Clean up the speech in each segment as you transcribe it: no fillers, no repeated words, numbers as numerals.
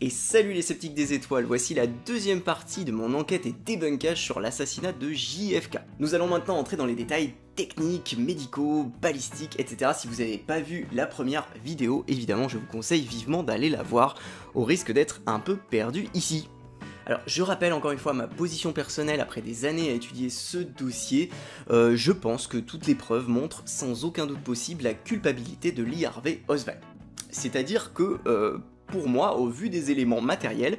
Et salut les sceptiques des étoiles, voici la deuxième partie de mon enquête et débunkage sur l'assassinat de JFK. Nous allons maintenant entrer dans les détails techniques, médicaux, balistiques, etc. Si vous n'avez pas vu la première vidéo, évidemment je vous conseille vivement d'aller la voir, au risque d'être un peu perdu ici. Alors je rappelle encore une fois ma position personnelle après des années à étudier ce dossier, je pense que toutes les preuves montrent sans aucun doute possible la culpabilité de Lee Harvey Oswald. C'est-à-dire que, pour moi, au vu des éléments matériels,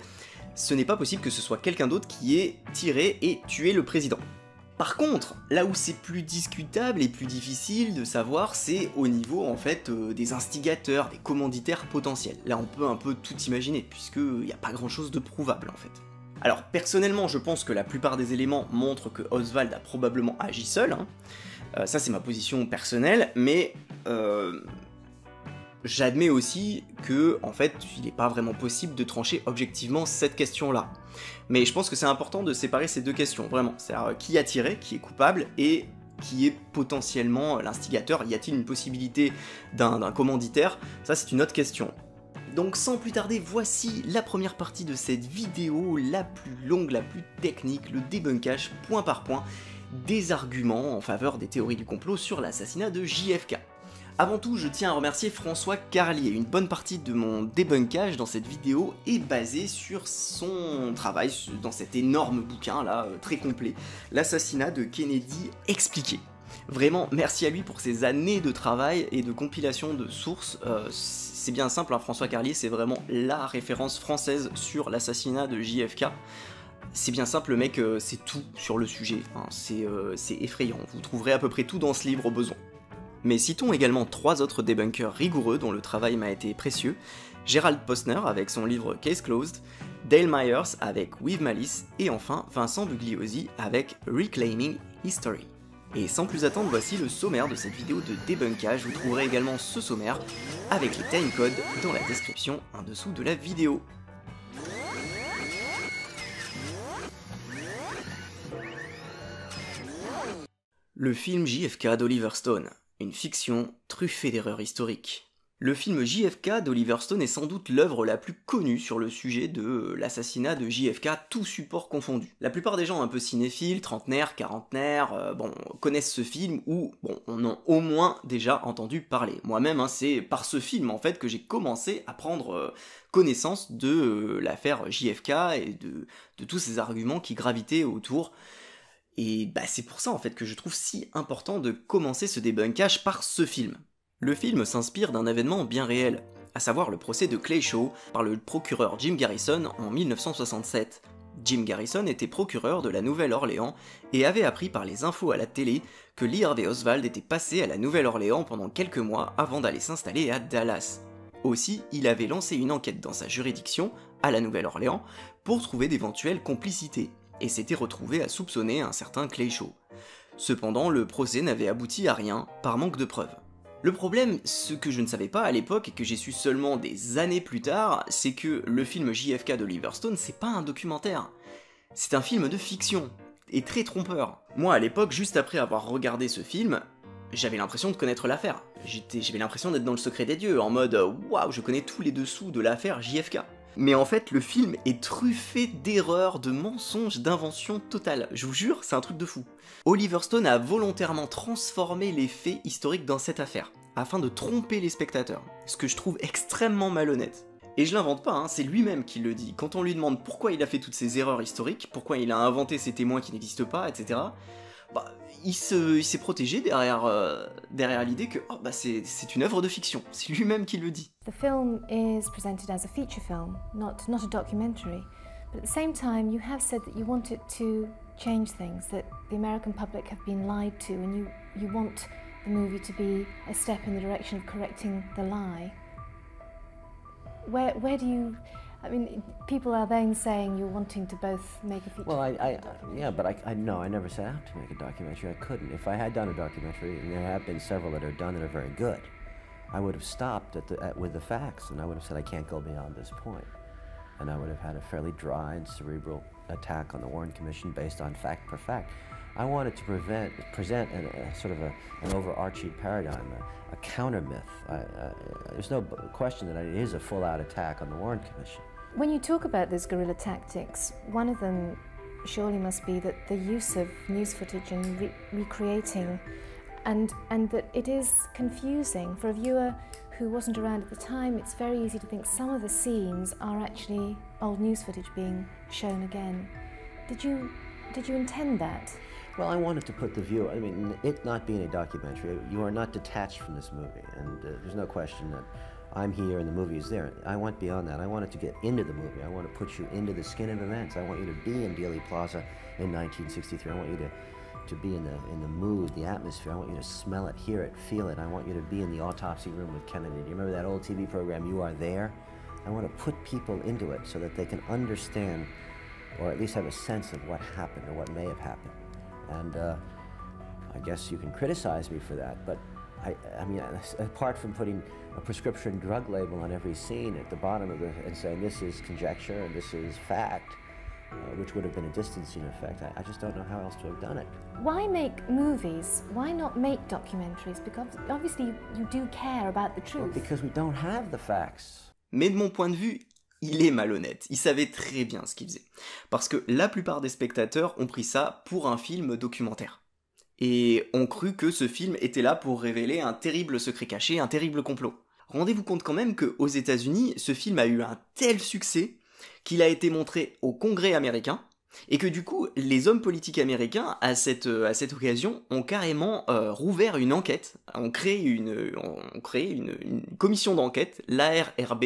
ce n'est pas possible que ce soit quelqu'un d'autre qui ait tiré et tué le président. Par contre, là où c'est plus discutable et plus difficile de savoir, c'est au niveau en fait des instigateurs, des commanditaires potentiels. Là on peut un peu tout imaginer, puisqu'il n'y a pas grand chose de prouvable en fait. Alors personnellement je pense que la plupart des éléments montrent que Oswald a probablement agi seul, ça c'est ma position personnelle, mais j'admets aussi que, en fait, il n'est pas vraiment possible de trancher objectivement cette question-là. Mais je pense que c'est important de séparer ces deux questions, vraiment. C'est-à-dire qui a tiré, qui est coupable, et qui est potentiellement l'instigateur. Y a-t-il une possibilité d'un commanditaire? Ça, c'est une autre question. Donc sans plus tarder, voici la première partie de cette vidéo, la plus longue, la plus technique, le débunkage, point par point, des arguments en faveur des théories du complot sur l'assassinat de JFK. Avant tout, je tiens à remercier François Carlier. Une bonne partie de mon débunkage dans cette vidéo est basée sur son travail dans cet énorme bouquin là, très complet, l'assassinat de Kennedy expliqué. Vraiment, merci à lui pour ses années de travail et de compilation de sources. C'est bien simple, hein, François Carlier, c'est vraiment la référence française sur l'assassinat de JFK. C'est bien simple, le mec, c'est tout sur le sujet, hein. C'est effrayant, vous trouverez à peu près tout dans ce livre au besoin. Mais citons également trois autres débunkers rigoureux dont le travail m'a été précieux, Gerald Posner avec son livre Case Closed, Dale Myers avec With Malice, et enfin Vincent Bugliosi avec Reclaiming History. Et sans plus attendre, voici le sommaire de cette vidéo de débunkage. Vous trouverez également ce sommaire avec les timecodes dans la description en dessous de la vidéo. Le film JFK d'Oliver Stone. Une fiction truffée d'erreurs historiques. Le film JFK d'Oliver Stone est sans doute l'œuvre la plus connue sur le sujet de l'assassinat de JFK, tout support confondu. La plupart des gens un peu cinéphiles, trentenaires, quarantenaires, connaissent ce film ou, on en a au moins déjà entendu parler. Moi-même, c'est par ce film en fait que j'ai commencé à prendre connaissance de l'affaire JFK et de tous ces arguments qui gravitaient autour. Et c'est pour ça en fait que je trouve si important de commencer ce débunkage par ce film. Le film s'inspire d'un événement bien réel, à savoir le procès de Clay Shaw par le procureur Jim Garrison en 1967. Jim Garrison était procureur de la Nouvelle-Orléans et avait appris par les infos à la télé que Lee Harvey Oswald était passé à la Nouvelle-Orléans pendant quelques mois avant d'aller s'installer à Dallas. Aussi, il avait lancé une enquête dans sa juridiction, à la Nouvelle-Orléans, pour trouver d'éventuelles complicités, et s'était retrouvé à soupçonner un certain Clay Shaw. Cependant, le procès n'avait abouti à rien, par manque de preuves. Le problème, ce que je ne savais pas à l'époque et que j'ai su seulement des années plus tard, c'est que le film JFK d'Oliver Stone, c'est pas un documentaire. C'est un film de fiction, et très trompeur. Moi, à l'époque, juste après avoir regardé ce film, j'avais l'impression de connaître l'affaire. J'avais l'impression d'être dans le secret des dieux, en mode « Waouh, je connais tous les dessous de l'affaire JFK ». Mais en fait, le film est truffé d'erreurs, de mensonges, d'inventions totales. Je vous jure, c'est un truc de fou. Oliver Stone a volontairement transformé les faits historiques dans cette affaire, afin de tromper les spectateurs, ce que je trouve extrêmement malhonnête. Et je l'invente pas, c'est lui-même qui le dit. Quand on lui demande pourquoi il a fait toutes ces erreurs historiques, pourquoi il a inventé ces témoins qui n'existent pas, etc., il s'est protégé derrière l'idée que c'est une œuvre de fiction. C'est lui-même qui le dit. The film is presented as a feature film, not a documentary. But at the same time, you have said that you want it to change things, that the American public have been lied to, and you want the movie to be a step in the direction of correcting the lie. Where do you... I mean, people are then saying you're wanting to both make a feature. Well, yeah, but I never set out to make a documentary. I couldn't. If I had done a documentary, and there have been several that are done that are very good, I would have stopped with the facts, and I would have said I can't go beyond this point. And I would have had a fairly dry and cerebral attack on the Warren Commission based on fact per fact. I wanted to present an overarching paradigm, a counter myth. There's no question that it is a full-out attack on the Warren Commission. When you talk about those guerrilla tactics, one of them surely must be that the use of news footage and recreating, and that it is confusing for a viewer who wasn't around at the time. It's very easy to think some of the scenes are actually old news footage being shown again. Did you intend that? Well, I wanted to put the viewer, I mean, it not being a documentary, you are not detached from this movie, and there's no question that I'm here and the movie is there. I went beyond that. I wanted to get into the movie. I want to put you into the skin of events. I want you to be in Dealey Plaza in 1963. I want you to be in the mood, the atmosphere. I want you to smell it, hear it, feel it. I want you to be in the autopsy room with Kennedy. Do you remember that old TV program, You Are There? I want to put people into it so that they can understand, or at least have a sense of what happened or what may have happened. And I guess you can criticize me for that, but I mean, apart from putting a prescription drug label on every scene at the bottom of and saying this is conjecture and this is fact, which would have been a distancing effect, I just don't know how else to have done it. Why make movies? Why not make documentaries? Because obviously you do care about the truth. Well, because we don't have the facts. Mais de mon point de vue, il est malhonnête. Il savait très bien ce qu'il faisait. Parce que la plupart des spectateurs ont pris ça pour un film documentaire. Et ont cru que ce film était là pour révéler un terrible secret caché, un terrible complot. Rendez-vous compte quand même qu'aux États-Unis, ce film a eu un tel succès qu'il a été montré au Congrès américain, et que du coup, les hommes politiques américains, à cette occasion, ont carrément rouvert une enquête, ont créé une commission d'enquête, l'ARRB,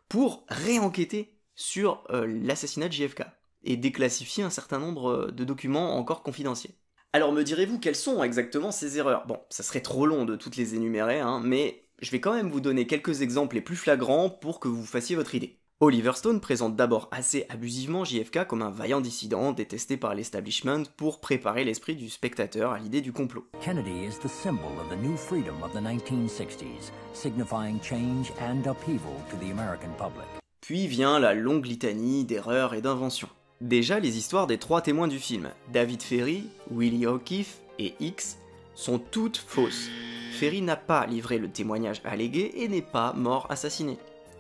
pour réenquêter sur l'assassinat de JFK, et déclassifier un certain nombre de documents encore confidentiels. Alors me direz-vous quelles sont exactement ces erreurs? Bon, ça serait trop long de toutes les énumérer, mais je vais quand même vous donner quelques exemples les plus flagrants pour que vous fassiez votre idée. Oliver Stone présente d'abord assez abusivement JFK comme un vaillant dissident détesté par l'establishment pour préparer l'esprit du spectateur à l'idée du complot. Kennedy is the symbol of the new freedom of the 1960s, signifying change and upheaval to the American public. Puis vient la longue litanie d'erreurs et d'inventions. Déjà, les histoires des trois témoins du film, David Ferrie, Willie O'Keefe et X, sont toutes fausses. Ferrie n'a pas livré le témoignage allégué et n'est pas mort assassiné.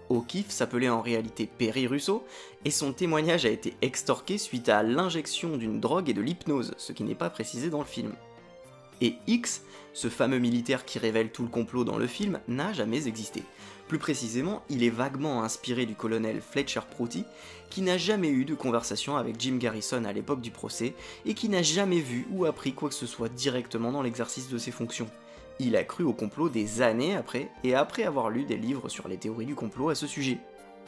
O'Keefe s'appelait en réalité Perry Russo, et son témoignage a été extorqué suite à l'injection d'une drogue et de l'hypnose, ce qui n'est pas précisé dans le film. Et X, ce fameux militaire qui révèle tout le complot dans le film, n'a jamais existé. Plus précisément, il est vaguement inspiré du colonel Fletcher Prouty, qui n'a jamais eu de conversation avec Jim Garrison à l'époque du procès, et qui n'a jamais vu ou appris quoi que ce soit directement dans l'exercice de ses fonctions. Il a cru au complot des années après, et après avoir lu des livres sur les théories du complot à ce sujet.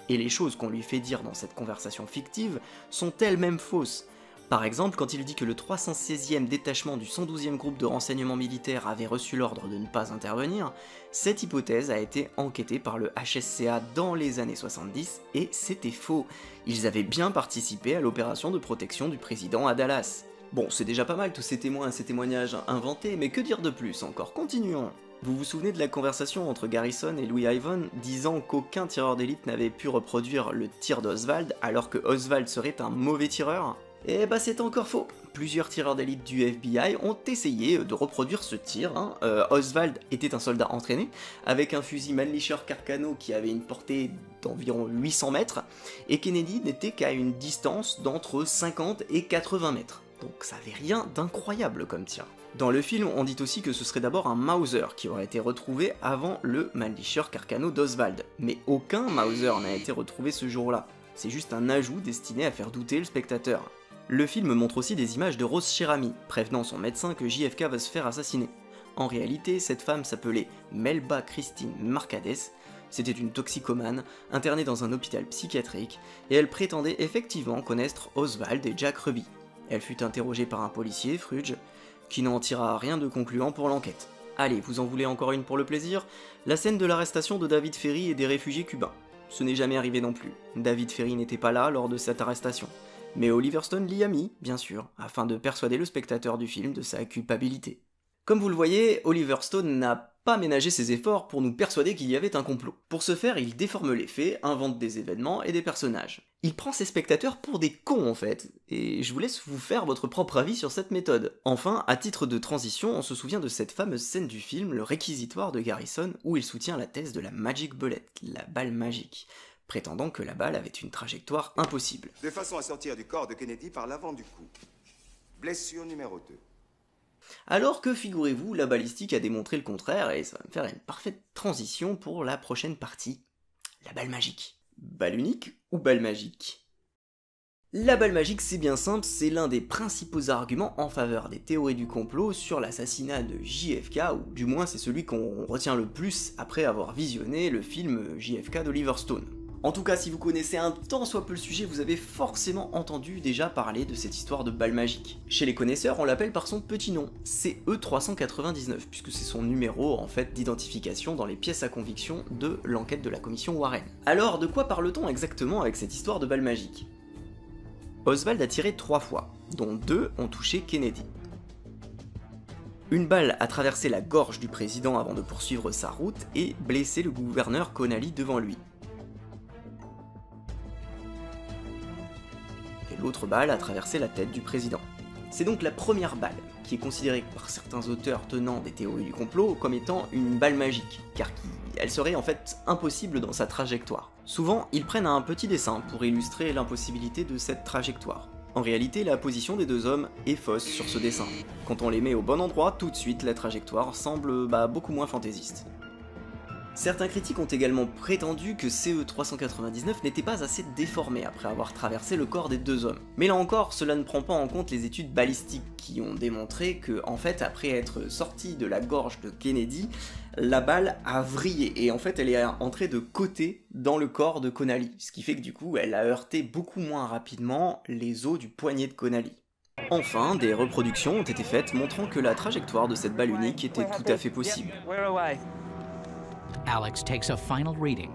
Et les choses qu'on lui fait dire dans cette conversation fictive sont elles-mêmes fausses. Par exemple, quand il dit que le 316e détachement du 112e groupe de renseignement militaire avait reçu l'ordre de ne pas intervenir, cette hypothèse a été enquêtée par le HSCA dans les années 70, et c'était faux. Ils avaient bien participé à l'opération de protection du président à Dallas. Bon, c'est déjà pas mal tous ces témoignages inventés, mais que dire de plus encore? Continuons. Vous vous souvenez de la conversation entre Garrison et Louis Ivan disant qu'aucun tireur d'élite n'avait pu reproduire le tir d'Oswald alors que Oswald serait un mauvais tireur? Eh bah c'est encore faux. Plusieurs tireurs d'élite du FBI ont essayé de reproduire ce tir. Oswald était un soldat entraîné, avec un fusil Mannlicher Carcano qui avait une portée d'environ 800 mètres, et Kennedy n'était qu'à une distance d'entre 50 et 80 mètres. Donc ça avait rien d'incroyable comme tir. Dans le film, on dit aussi que ce serait d'abord un Mauser qui aurait été retrouvé avant le Mannlicher Carcano d'Oswald, mais aucun Mauser n'a été retrouvé ce jour-là. C'est juste un ajout destiné à faire douter le spectateur. Le film montre aussi des images de Rose Cherami, prévenant son médecin que JFK va se faire assassiner. En réalité, cette femme s'appelait Melba Christine Marcades, c'était une toxicomane, internée dans un hôpital psychiatrique, et elle prétendait effectivement connaître Oswald et Jack Ruby. Elle fut interrogée par un policier, Frudge, qui n'en tira rien de concluant pour l'enquête. Allez, vous en voulez encore une pour le plaisir? La scène de l'arrestation de David Ferrie et des réfugiés cubains. Ce n'est jamais arrivé non plus. David Ferrie n'était pas là lors de cette arrestation. Mais Oliver Stone l'y a mis, bien sûr, afin de persuader le spectateur du film de sa culpabilité. Comme vous le voyez, Oliver Stone n'a pas ménagé ses efforts pour nous persuader qu'il y avait un complot. Pour ce faire, il déforme les faits, invente des événements et des personnages. Il prend ses spectateurs pour des cons en fait, et je vous laisse vous faire votre propre avis sur cette méthode. Enfin, à titre de transition, on se souvient de cette fameuse scène du film, le réquisitoire de Garrison, où il soutient la thèse de la Magic Bullet, la balle magique, prétendant que la balle avait une trajectoire impossible. De façon à sortir du corps de Kennedy par l'avant du cou. Blessure numéro 2. Alors que, figurez-vous, la balistique a démontré le contraire, et ça va me faire une parfaite transition pour la prochaine partie, la balle magique. Balle unique ou balle magique? La balle magique, c'est bien simple, c'est l'un des principaux arguments en faveur des théories du complot sur l'assassinat de JFK, ou du moins c'est celui qu'on retient le plus après avoir visionné le film JFK d'Oliver Stone. En tout cas, si vous connaissez un tant soit peu le sujet, vous avez forcément entendu déjà parler de cette histoire de balle magique. Chez les connaisseurs, on l'appelle par son petit nom, CE399, puisque c'est son numéro en fait d'identification dans les pièces à conviction de l'enquête de la commission Warren. Alors, de quoi parle-t-on exactement avec cette histoire de balle magique? Oswald a tiré 3 fois, dont 2 ont touché Kennedy. Une balle a traversé la gorge du président avant de poursuivre sa route et blessé le gouverneur Connally devant lui. L'autre balle a traversé la tête du président. C'est donc la première balle, qui est considérée par certains auteurs tenant des théories du complot comme étant une balle magique, car elle serait en fait impossible dans sa trajectoire. Souvent, ils prennent un petit dessin pour illustrer l'impossibilité de cette trajectoire. En réalité, la position des deux hommes est fausse sur ce dessin. Quand on les met au bon endroit, tout de suite la trajectoire semble beaucoup moins fantaisiste. Certains critiques ont également prétendu que CE399 n'était pas assez déformé après avoir traversé le corps des deux hommes. Mais là encore, cela ne prend pas en compte les études balistiques qui ont démontré que, en fait, après être sortie de la gorge de Kennedy, la balle a vrillé et en fait elle est entrée de côté dans le corps de Connally, ce qui fait que du coup elle a heurté beaucoup moins rapidement les os du poignet de Connally. Enfin, des reproductions ont été faites montrant que la trajectoire de cette balle unique était tout à fait possible. Alex takes a final reading.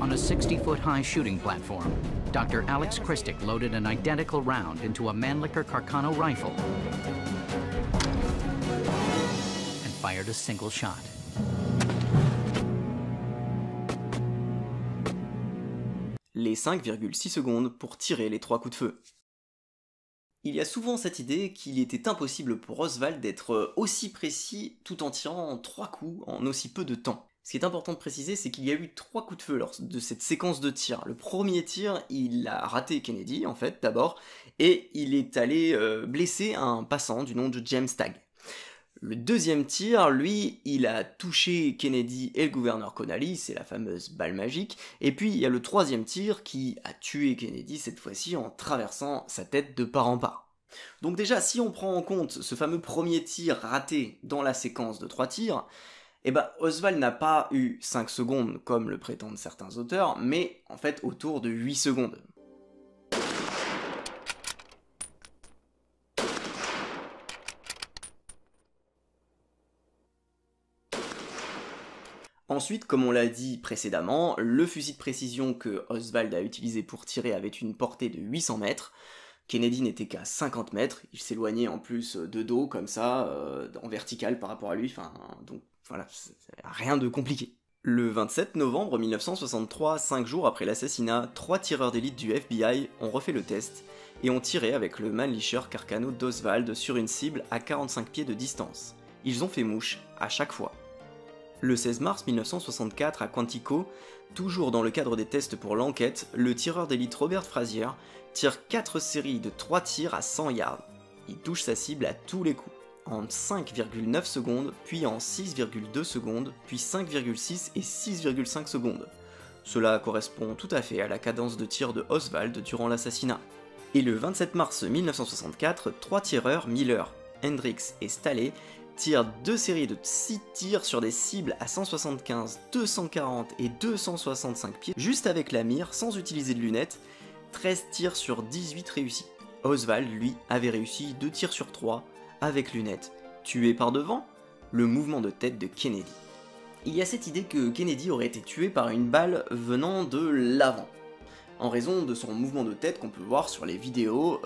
On a 60-foot-high shooting platform, Dr. Alex Christic loaded an identical round into a Mannlicher Carcano rifle and fired a single shot. Les 5,6 secondes pour tirer les 3 coups de feu. Il y a souvent cette idée qu'il était impossible pour Oswald d'être aussi précis tout en tirant 3 coups en aussi peu de temps. Ce qui est important de préciser, c'est qu'il y a eu 3 coups de feu lors de cette séquence de tir. Le premier tir, il a raté Kennedy, en fait, d'abord, et il est allé blesser un passant du nom de James Tagg. Le deuxième tir, lui, il a touché Kennedy et le gouverneur Connally, c'est la fameuse balle magique, et puis il y a le troisième tir qui a tué Kennedy cette fois-ci en traversant sa tête de part en part. Donc déjà, si on prend en compte ce fameux premier tir raté dans la séquence de 3 tirs, Oswald n'a pas eu 5 secondes comme le prétendent certains auteurs, mais en fait autour de 8 secondes. Ensuite, comme on l'a dit précédemment, le fusil de précision que Oswald a utilisé pour tirer avait une portée de 800 mètres. Kennedy n'était qu'à 50 mètres, il s'éloignait en plus de dos comme ça, en vertical par rapport à lui, donc voilà, rien de compliqué. Le 27 novembre 1963, 5 jours après l'assassinat, 3 tireurs d'élite du FBI ont refait le test et ont tiré avec le Mannlicher Carcano d'Oswald sur une cible à 45 pieds de distance. Ils ont fait mouche à chaque fois. Le 16 mars 1964 à Quantico, toujours dans le cadre des tests pour l'enquête, le tireur d'élite Robert Frazier tire 4 séries de 3 tirs à 100 yards. Il touche sa cible à tous les coups, en 5,9 secondes, puis en 6,2 secondes, puis 5,6 et 6,5 secondes. Cela correspond tout à fait à la cadence de tir de Oswald durant l'assassinat. Et le 27 mars 1964, 3 tireurs, Miller, Hendricks et Staley, tirent 2 séries de 6 tirs sur des cibles à 175, 240 et 265 pieds, juste avec la mire, sans utiliser de lunettes, 13 tirs sur 18 réussis. Oswald, lui, avait réussi 2 tirs sur 3, avec lunettes, tué par devant, le mouvement de tête de Kennedy. Il y a cette idée que Kennedy aurait été tué par une balle venant de l'avant, en raison de son mouvement de tête qu'on peut voir sur les vidéos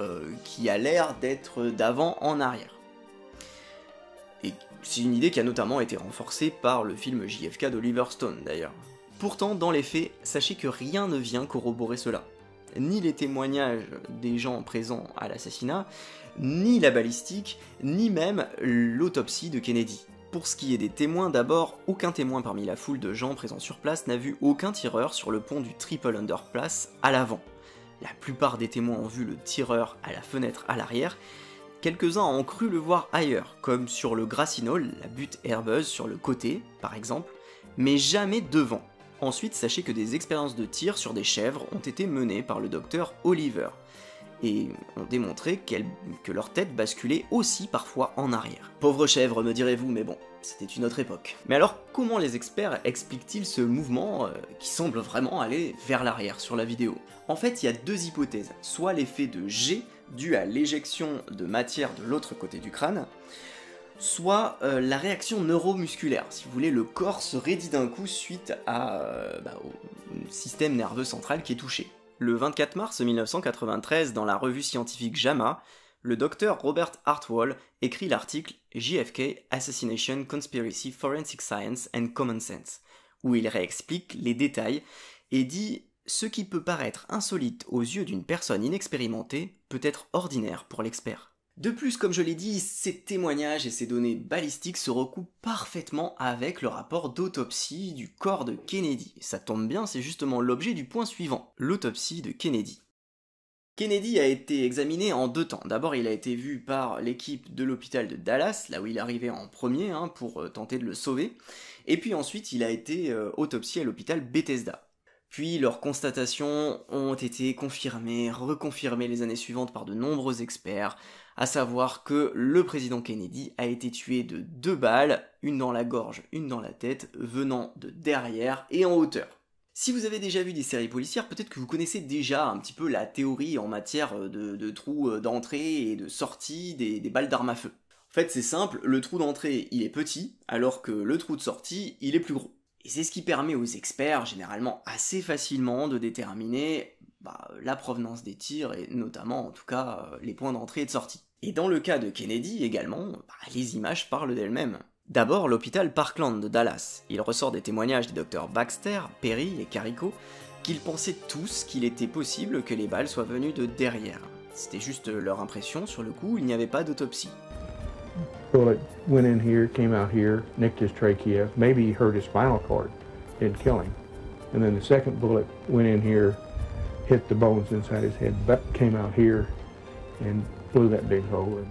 qui a l'air d'être d'avant en arrière. Et c'est une idée qui a notamment été renforcée par le film JFK d'Oliver Stone d'ailleurs. Pourtant, dans les faits, sachez que rien ne vient corroborer cela. Ni les témoignages des gens présents à l'assassinat, ni la balistique, ni même l'autopsie de Kennedy. Pour ce qui est des témoins, d'abord, aucun témoin parmi la foule de gens présents sur place n'a vu aucun tireur sur le pont du Triple Underpass à l'avant. La plupart des témoins ont vu le tireur à la fenêtre à l'arrière. Quelques-uns ont cru le voir ailleurs, comme sur le Grassy Knoll, la butte herbeuse sur le côté, par exemple, mais jamais devant. Ensuite, sachez que des expériences de tir sur des chèvres ont été menées par le docteur Oliver, et ont démontré que leur tête basculait aussi parfois en arrière. Pauvres chèvres, me direz-vous, mais bon, c'était une autre époque. Mais alors, comment les experts expliquent-ils ce mouvement qui semble vraiment aller vers l'arrière sur la vidéo? En fait, il y a deux hypothèses, soit l'effet de G dû à l'éjection de matière de l'autre côté du crâne, soit la réaction neuromusculaire. Si vous voulez, le corps se raidit d'un coup suite au système nerveux central qui est touché. Le 24 mars 1993, dans la revue scientifique JAMA, le docteur Robert Hartwell écrit l'article JFK Assassination Conspiracy Forensic Science and Common Sense, où il réexplique les détails et dit « Ce qui peut paraître insolite aux yeux d'une personne inexpérimentée peut être ordinaire pour l'expert ». De plus, comme je l'ai dit, ces témoignages et ces données balistiques se recoupent parfaitement avec le rapport d'autopsie du corps de Kennedy. Et ça tombe bien, c'est justement l'objet du point suivant, l'autopsie de Kennedy. Kennedy a été examiné en deux temps. D'abord, il a été vu par l'équipe de l'hôpital de Dallas, là où il arrivait en premier, pour tenter de le sauver. Et puis ensuite, il a été autopsié à l'hôpital Bethesda. Puis leurs constatations ont été confirmées, reconfirmées les années suivantes par de nombreux experts, à savoir que le président Kennedy a été tué de 2 balles, une dans la gorge, une dans la tête, venant de derrière et en hauteur. Si vous avez déjà vu des séries policières, peut-être que vous connaissez déjà un petit peu la théorie en matière de trous d'entrée et de sortie des balles d'armes à feu. En fait, c'est simple, le trou d'entrée, il est petit, alors que le trou de sortie, il est plus gros. Et c'est ce qui permet aux experts, généralement assez facilement, de déterminer la provenance des tirs, et notamment, en tout cas, les points d'entrée et de sortie. Et dans le cas de Kennedy également, les images parlent d'elles-mêmes. D'abord, l'hôpital Parkland de Dallas. Il ressort des témoignages des docteurs Baxter, Perry et Carrico, qu'ils pensaient tous qu'il était possible que les balles soient venues de derrière. C'était juste leur impression, sur le coup, il n'y avait pas d'autopsie. Bullet went in here, came out here, nicked his trachea, maybe he hurt his spinal cord, didn't kill him. And then the second bullet went in here, hit the bones inside his head, but came out here and blew that big hole.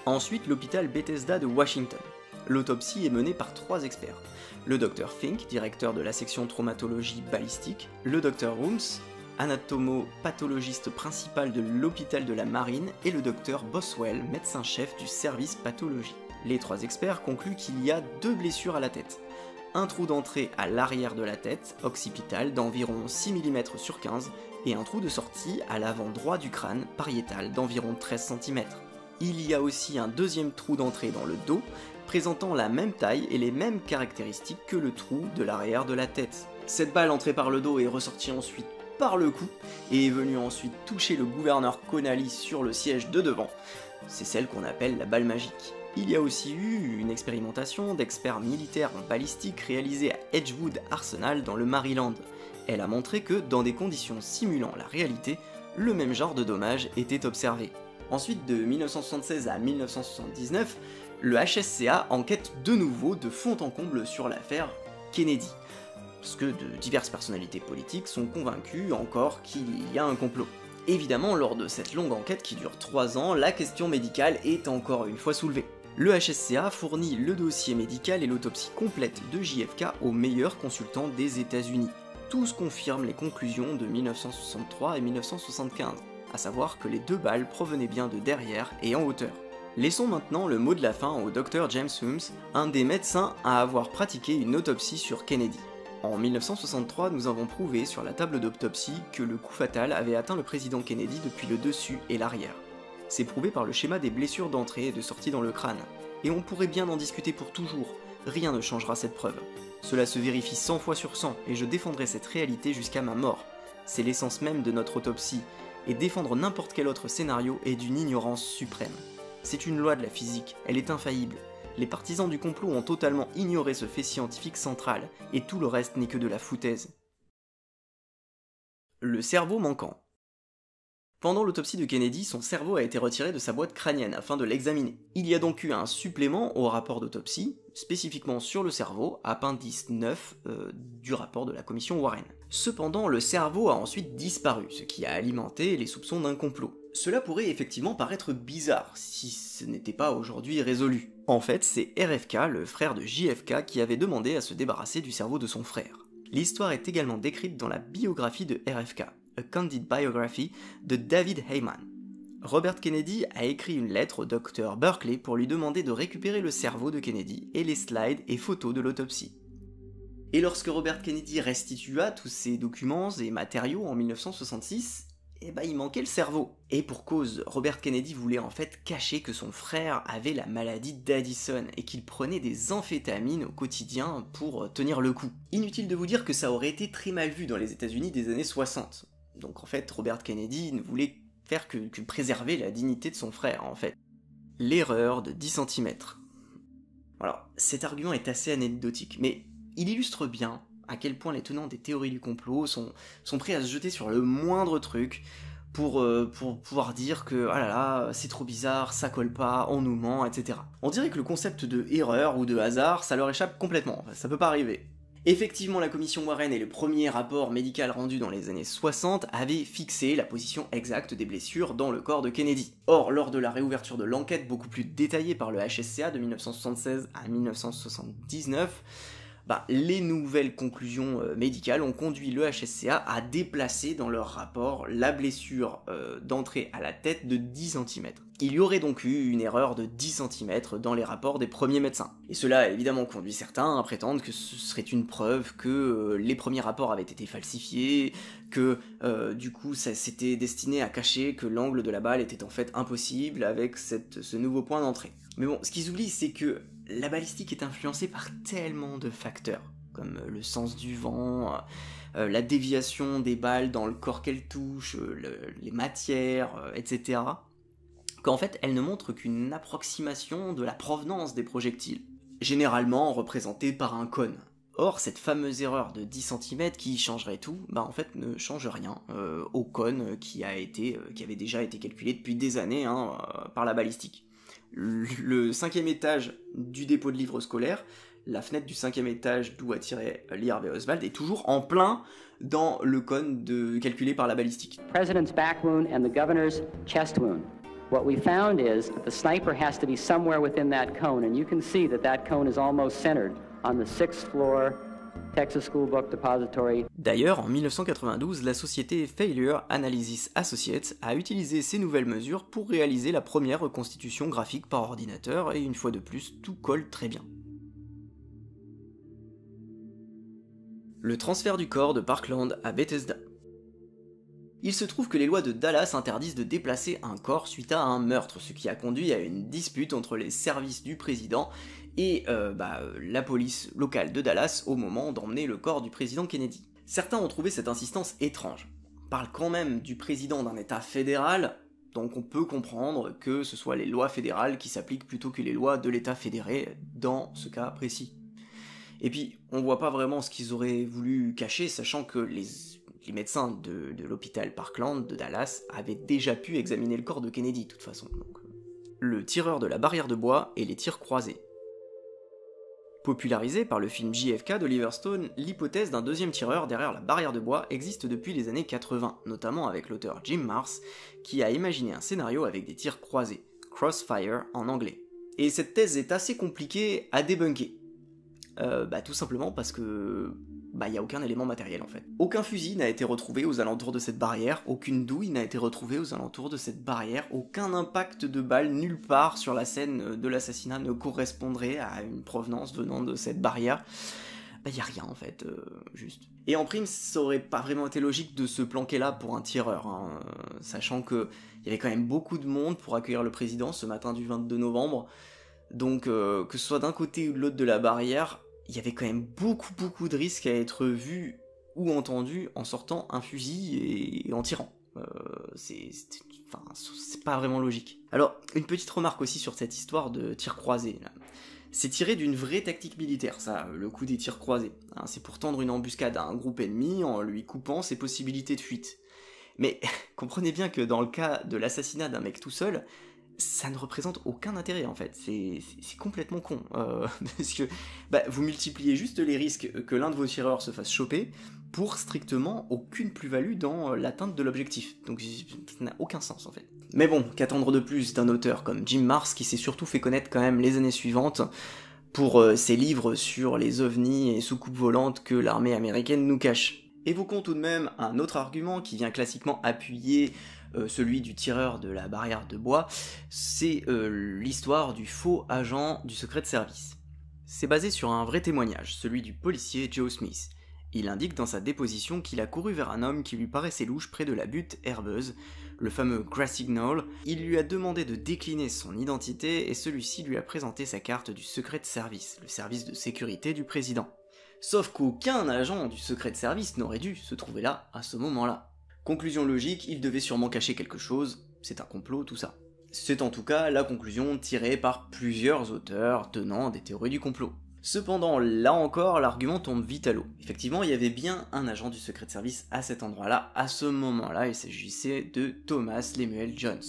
Ensuite, l'hôpital Bethesda de Washington. L'autopsie est menée par 3 experts. Le Dr Fink, directeur de la section traumatologie balistique, le Dr Rooms, anatomopathologiste principal de l'hôpital de la Marine, et le Dr Boswell, médecin-chef du service pathologie. Les 3 experts concluent qu'il y a 2 blessures à la tête. Un trou d'entrée à l'arrière de la tête, occipital, d'environ 6 mm sur 15, et un trou de sortie à l'avant droit du crâne, pariétal, d'environ 13 cm. Il y a aussi un deuxième trou d'entrée dans le dos, présentant la même taille et les mêmes caractéristiques que le trou de l'arrière de la tête. Cette balle entrée par le dos est ressortie ensuite par le cou et est venue ensuite toucher le gouverneur Connally sur le siège de devant. C'est celle qu'on appelle la balle magique. Il y a aussi eu une expérimentation d'experts militaires en balistique réalisée à Edgewood Arsenal dans le Maryland. Elle a montré que, dans des conditions simulant la réalité, le même genre de dommages était observé. Ensuite, de 1976 à 1979, le HSCA enquête de nouveau de fond en comble sur l'affaire Kennedy, parce que de diverses personnalités politiques sont convaincues encore qu'il y a un complot. Évidemment, lors de cette longue enquête qui dure 3 ans, la question médicale est encore une fois soulevée. Le HSCA fournit le dossier médical et l'autopsie complète de JFK aux meilleurs consultants des États-Unis. Tous confirment les conclusions de 1963 et 1975, à savoir que les 2 balles provenaient bien de derrière et en hauteur. Laissons maintenant le mot de la fin au Dr James Humes, un des médecins à avoir pratiqué une autopsie sur Kennedy. En 1963, nous avons prouvé sur la table d'autopsie que le coup fatal avait atteint le président Kennedy depuis le dessus et l'arrière. C'est prouvé par le schéma des blessures d'entrée et de sortie dans le crâne. Et on pourrait bien en discuter pour toujours, rien ne changera cette preuve. Cela se vérifie 100 fois sur 100 et je défendrai cette réalité jusqu'à ma mort. C'est l'essence même de notre autopsie, et défendre n'importe quel autre scénario est d'une ignorance suprême. C'est une loi de la physique, elle est infaillible. Les partisans du complot ont totalement ignoré ce fait scientifique central, et tout le reste n'est que de la foutaise. Le cerveau manquant. Pendant l'autopsie de Kennedy, son cerveau a été retiré de sa boîte crânienne afin de l'examiner. Il y a donc eu un supplément au rapport d'autopsie, spécifiquement sur le cerveau, appendice 9 du rapport de la commission Warren. Cependant, le cerveau a ensuite disparu, ce qui a alimenté les soupçons d'un complot. Cela pourrait effectivement paraître bizarre, si ce n'était pas aujourd'hui résolu. En fait, c'est RFK, le frère de JFK, qui avait demandé à se débarrasser du cerveau de son frère. L'histoire est également décrite dans la biographie de RFK, A Candid Biography, de David Heyman. Robert Kennedy a écrit une lettre au docteur Berkeley pour lui demander de récupérer le cerveau de Kennedy et les slides et photos de l'autopsie. Et lorsque Robert Kennedy restitua tous ces documents et matériaux en 1966, il manquait le cerveau. Et pour cause, Robert Kennedy voulait en fait cacher que son frère avait la maladie d'Addison et qu'il prenait des amphétamines au quotidien pour tenir le coup. Inutile de vous dire que ça aurait été très mal vu dans les États-Unis des années 60. Donc en fait, Robert Kennedy ne voulait faire que préserver la dignité de son frère, en fait. L'erreur de 10 cm. Alors, cet argument est assez anecdotique, mais il illustre bien à quel point les tenants des théories du complot sont prêts à se jeter sur le moindre truc pour pouvoir dire que ah là là, c'est trop bizarre, ça colle pas, on nous ment, etc. On dirait que le concept de erreur ou de hasard, ça leur échappe complètement, ça peut pas arriver. Effectivement, la commission Warren et le premier rapport médical rendu dans les années 60 avaient fixé la position exacte des blessures dans le corps de Kennedy. Or, lors de la réouverture de l'enquête beaucoup plus détaillée par le HSCA de 1976 à 1979, les nouvelles conclusions médicales ont conduit le HSCA à déplacer dans leur rapport la blessure d'entrée à la tête de 10 cm. Il y aurait donc eu une erreur de 10 cm dans les rapports des premiers médecins. Et cela a évidemment conduit certains à prétendre que ce serait une preuve que les premiers rapports avaient été falsifiés, que du coup ça s'était destiné à cacher que l'angle de la balle était en fait impossible avec ce nouveau point d'entrée. Mais bon, ce qu'ils oublient, c'est que la balistique est influencée par tellement de facteurs, comme le sens du vent, la déviation des balles dans le corps qu'elles touchent, les matières, etc., qu'en fait elle ne montre qu'une approximation de la provenance des projectiles, généralement représentée par un cône. Or, cette fameuse erreur de 10 cm qui changerait tout, en fait ne change rien au cône qui avait déjà été calculé depuis des années par la balistique. Le 5e étage du dépôt de livres scolaires, la fenêtre du 5e étage d'où a tiré Lee Harvey Oswald est toujours en plein dans le cône calculé par la balistique. President's back wound and the governor's chest wound. What we found is that the sniper has to be somewhere within that cone, and you can see that cone is almost centered on the 6th floor Texas School Book Depository. D'ailleurs, en 1992, la société Failure Analysis Associates a utilisé ces nouvelles mesures pour réaliser la première reconstitution graphique par ordinateur, et une fois de plus, tout colle très bien. Le transfert du corps de Parkland à Bethesda. Il se trouve que les lois de Dallas interdisent de déplacer un corps suite à un meurtre, ce qui a conduit à une dispute entre les services du président et la police locale de Dallas au moment d'emmener le corps du président Kennedy. Certains ont trouvé cette insistance étrange. On parle quand même du président d'un état fédéral, donc on peut comprendre que ce soit les lois fédérales qui s'appliquent plutôt que les lois de l'état fédéré dans ce cas précis. Et puis, on voit pas vraiment ce qu'ils auraient voulu cacher, sachant que les médecins de l'hôpital Parkland de Dallas avaient déjà pu examiner le corps de Kennedy, de toute façon. Donc, le tireur de la barrière de bois et les tirs croisés. Popularisé par le film JFK d'Oliver Stone, l'hypothèse d'un deuxième tireur derrière la barrière de bois existe depuis les années 80, notamment avec l'auteur Jim Marrs, qui a imaginé un scénario avec des tirs croisés, Crossfire en anglais. Et cette thèse est assez compliquée à débunker. Tout simplement parce que y a aucun élément matériel en fait. Aucun fusil n'a été retrouvé aux alentours de cette barrière, aucune douille n'a été retrouvée aux alentours de cette barrière, aucun impact de balle nulle part sur la scène de l'assassinat ne correspondrait à une provenance venant de cette barrière. Y a rien en fait, juste. Et en prime, ça aurait pas vraiment été logique de se planquer là pour un tireur, sachant que y avait quand même beaucoup de monde pour accueillir le président ce matin du 22 novembre, donc que ce soit d'un côté ou de l'autre de la barrière, il y avait quand même beaucoup de risques à être vu ou entendu en sortant un fusil et en tirant. C'est pas vraiment logique. Alors, une petite remarque aussi sur cette histoire de tir croisé. C'est tiré d'une vraie tactique militaire, ça, le coup des tirs croisés. C'est pour tendre une embuscade à un groupe ennemi en lui coupant ses possibilités de fuite. Mais comprenez bien que dans le cas de l'assassinat d'un mec tout seul, ça ne représente aucun intérêt en fait, c'est complètement con, parce que vous multipliez juste les risques que l'un de vos tireurs se fasse choper pour strictement aucune plus-value dans l'atteinte de l'objectif, donc ça n'a aucun sens en fait. Mais bon, qu'attendre de plus d'un auteur comme Jim Marrs qui s'est surtout fait connaître quand même les années suivantes pour ses livres sur les ovnis et soucoupes volantes que l'armée américaine nous cache. Évoquons tout de même un autre argument qui vient classiquement appuyer celui du tireur de la barrière de bois, c'est l'histoire du faux agent du secret de service. C'est basé sur un vrai témoignage, celui du policier Joe Smith. Il indique dans sa déposition qu'il a couru vers un homme qui lui paraissait louche près de la butte herbeuse, le fameux Grassy Knoll. Il lui a demandé de décliner son identité et celui-ci lui a présenté sa carte du secret de service, le service de sécurité du président. Sauf qu'aucun agent du secret de service n'aurait dû se trouver là à ce moment-là. Conclusion logique, il devait sûrement cacher quelque chose, c'est un complot, tout ça. C'est en tout cas la conclusion tirée par plusieurs auteurs tenant des théories du complot. Cependant, là encore, l'argument tombe vite à l'eau. Effectivement, il y avait bien un agent du secret de service à cet endroit-là, à ce moment-là, il s'agissait de Thomas Lemuel Jones.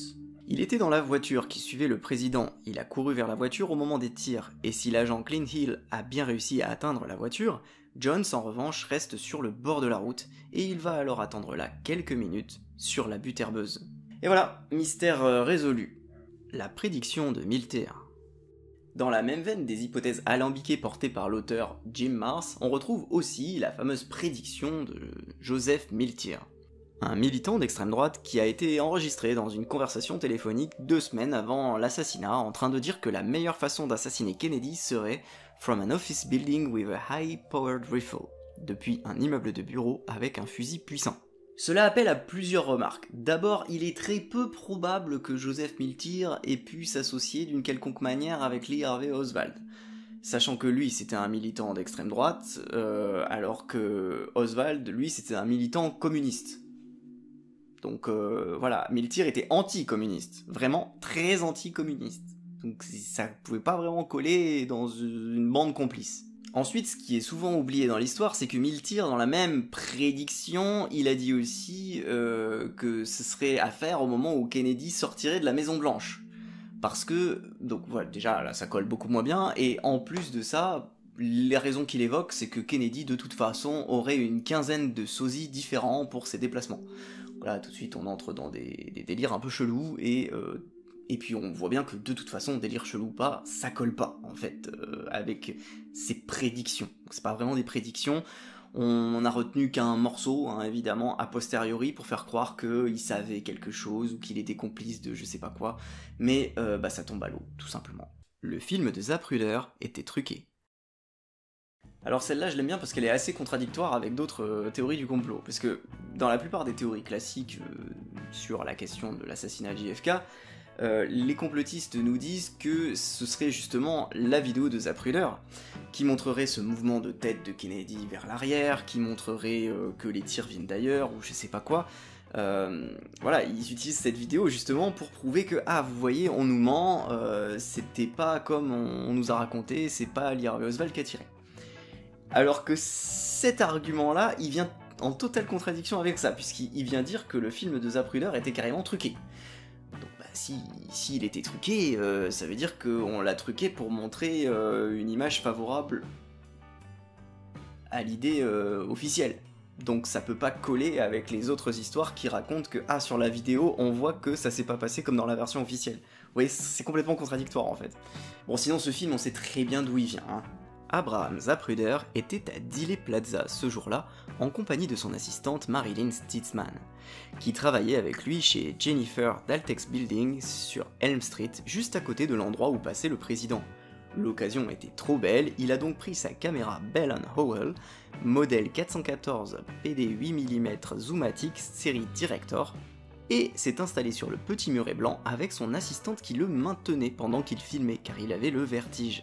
Il était dans la voiture qui suivait le président, il a couru vers la voiture au moment des tirs, et si l'agent Clint Hill a bien réussi à atteindre la voiture, Jones en revanche reste sur le bord de la route, et il va alors attendre là quelques minutes sur la butte herbeuse. Et voilà, mystère résolu. La prédiction de Milter. Dans la même veine des hypothèses alambiquées portées par l'auteur Jim Marrs, on retrouve aussi la fameuse prédiction de Joseph Milter, un militant d'extrême droite qui a été enregistré dans une conversation téléphonique 2 semaines avant l'assassinat en train de dire que la meilleure façon d'assassiner Kennedy serait from an office building with a high-powered rifle, depuis un immeuble de bureau avec un fusil puissant. Cela appelle à plusieurs remarques. D'abord, il est très peu probable que Joseph Milter ait pu s'associer d'une quelconque manière avec Lee Harvey Oswald, sachant que lui c'était un militant d'extrême droite, alors que Oswald, lui, c'était un militant communiste. Donc voilà, Milter était anti-communiste, vraiment très anti-communiste. Donc ça pouvait pas vraiment coller dans une bande complice. Ensuite, ce qui est souvent oublié dans l'histoire, c'est que Milter, dans la même prédiction, il a dit aussi que ce serait à faire au moment où Kennedy sortirait de la Maison Blanche. Parce que, donc voilà, déjà là ça colle beaucoup moins bien, et en plus de ça, les raisons qu'il évoque, c'est que Kennedy de toute façon aurait une quinzaine de sosies différents pour ses déplacements. Voilà, tout de suite on entre dans des délires un peu chelous, et puis on voit bien que de toute façon, délire chelou ou pas, ça colle pas en fait avec ces prédictions. Donc, c'est pas vraiment des prédictions, on a retenu qu'un morceau, hein, évidemment, a posteriori pour faire croire qu'il savait quelque chose ou qu'il était complice de je sais pas quoi, mais ça tombe à l'eau, tout simplement. Le film de Zapruder était truqué. Alors celle-là je l'aime bien parce qu'elle est assez contradictoire avec d'autres théories du complot, parce que dans la plupart des théories classiques sur la question de l'assassinat de JFK, les complotistes nous disent que ce serait justement la vidéo de Zapruder qui montrerait ce mouvement de tête de Kennedy vers l'arrière, qui montrerait que les tirs viennent d'ailleurs, ou je sais pas quoi. Voilà, ils utilisent cette vidéo justement pour prouver que, ah vous voyez, on nous ment, c'était pas comme on nous a raconté, c'est pas Lee Harvey Oswald qui a tiré. Alors que cet argument-là, il vient en totale contradiction avec ça, puisqu'il vient dire que le film de Zapruder était carrément truqué. Donc s'il était truqué, ça veut dire qu'on l'a truqué pour montrer une image favorable à l'idée officielle. Donc ça peut pas coller avec les autres histoires qui racontent que, ah, sur la vidéo, on voit que ça s'est pas passé comme dans la version officielle. Vous voyez, c'est complètement contradictoire en fait. Bon, sinon ce film, on sait très bien d'où il vient, hein. Abraham Zapruder était à Dealey Plaza ce jour-là en compagnie de son assistante Marilyn Stitzman, qui travaillait avec lui chez Jennifer d'Altex Building sur Elm Street, juste à côté de l'endroit où passait le président. L'occasion était trop belle, il a donc pris sa caméra Bell & Howell, modèle 414 PD 8 mm Zoomatic série Director, et s'est installé sur le petit muret blanc avec son assistante qui le maintenait pendant qu'il filmait car il avait le vertige.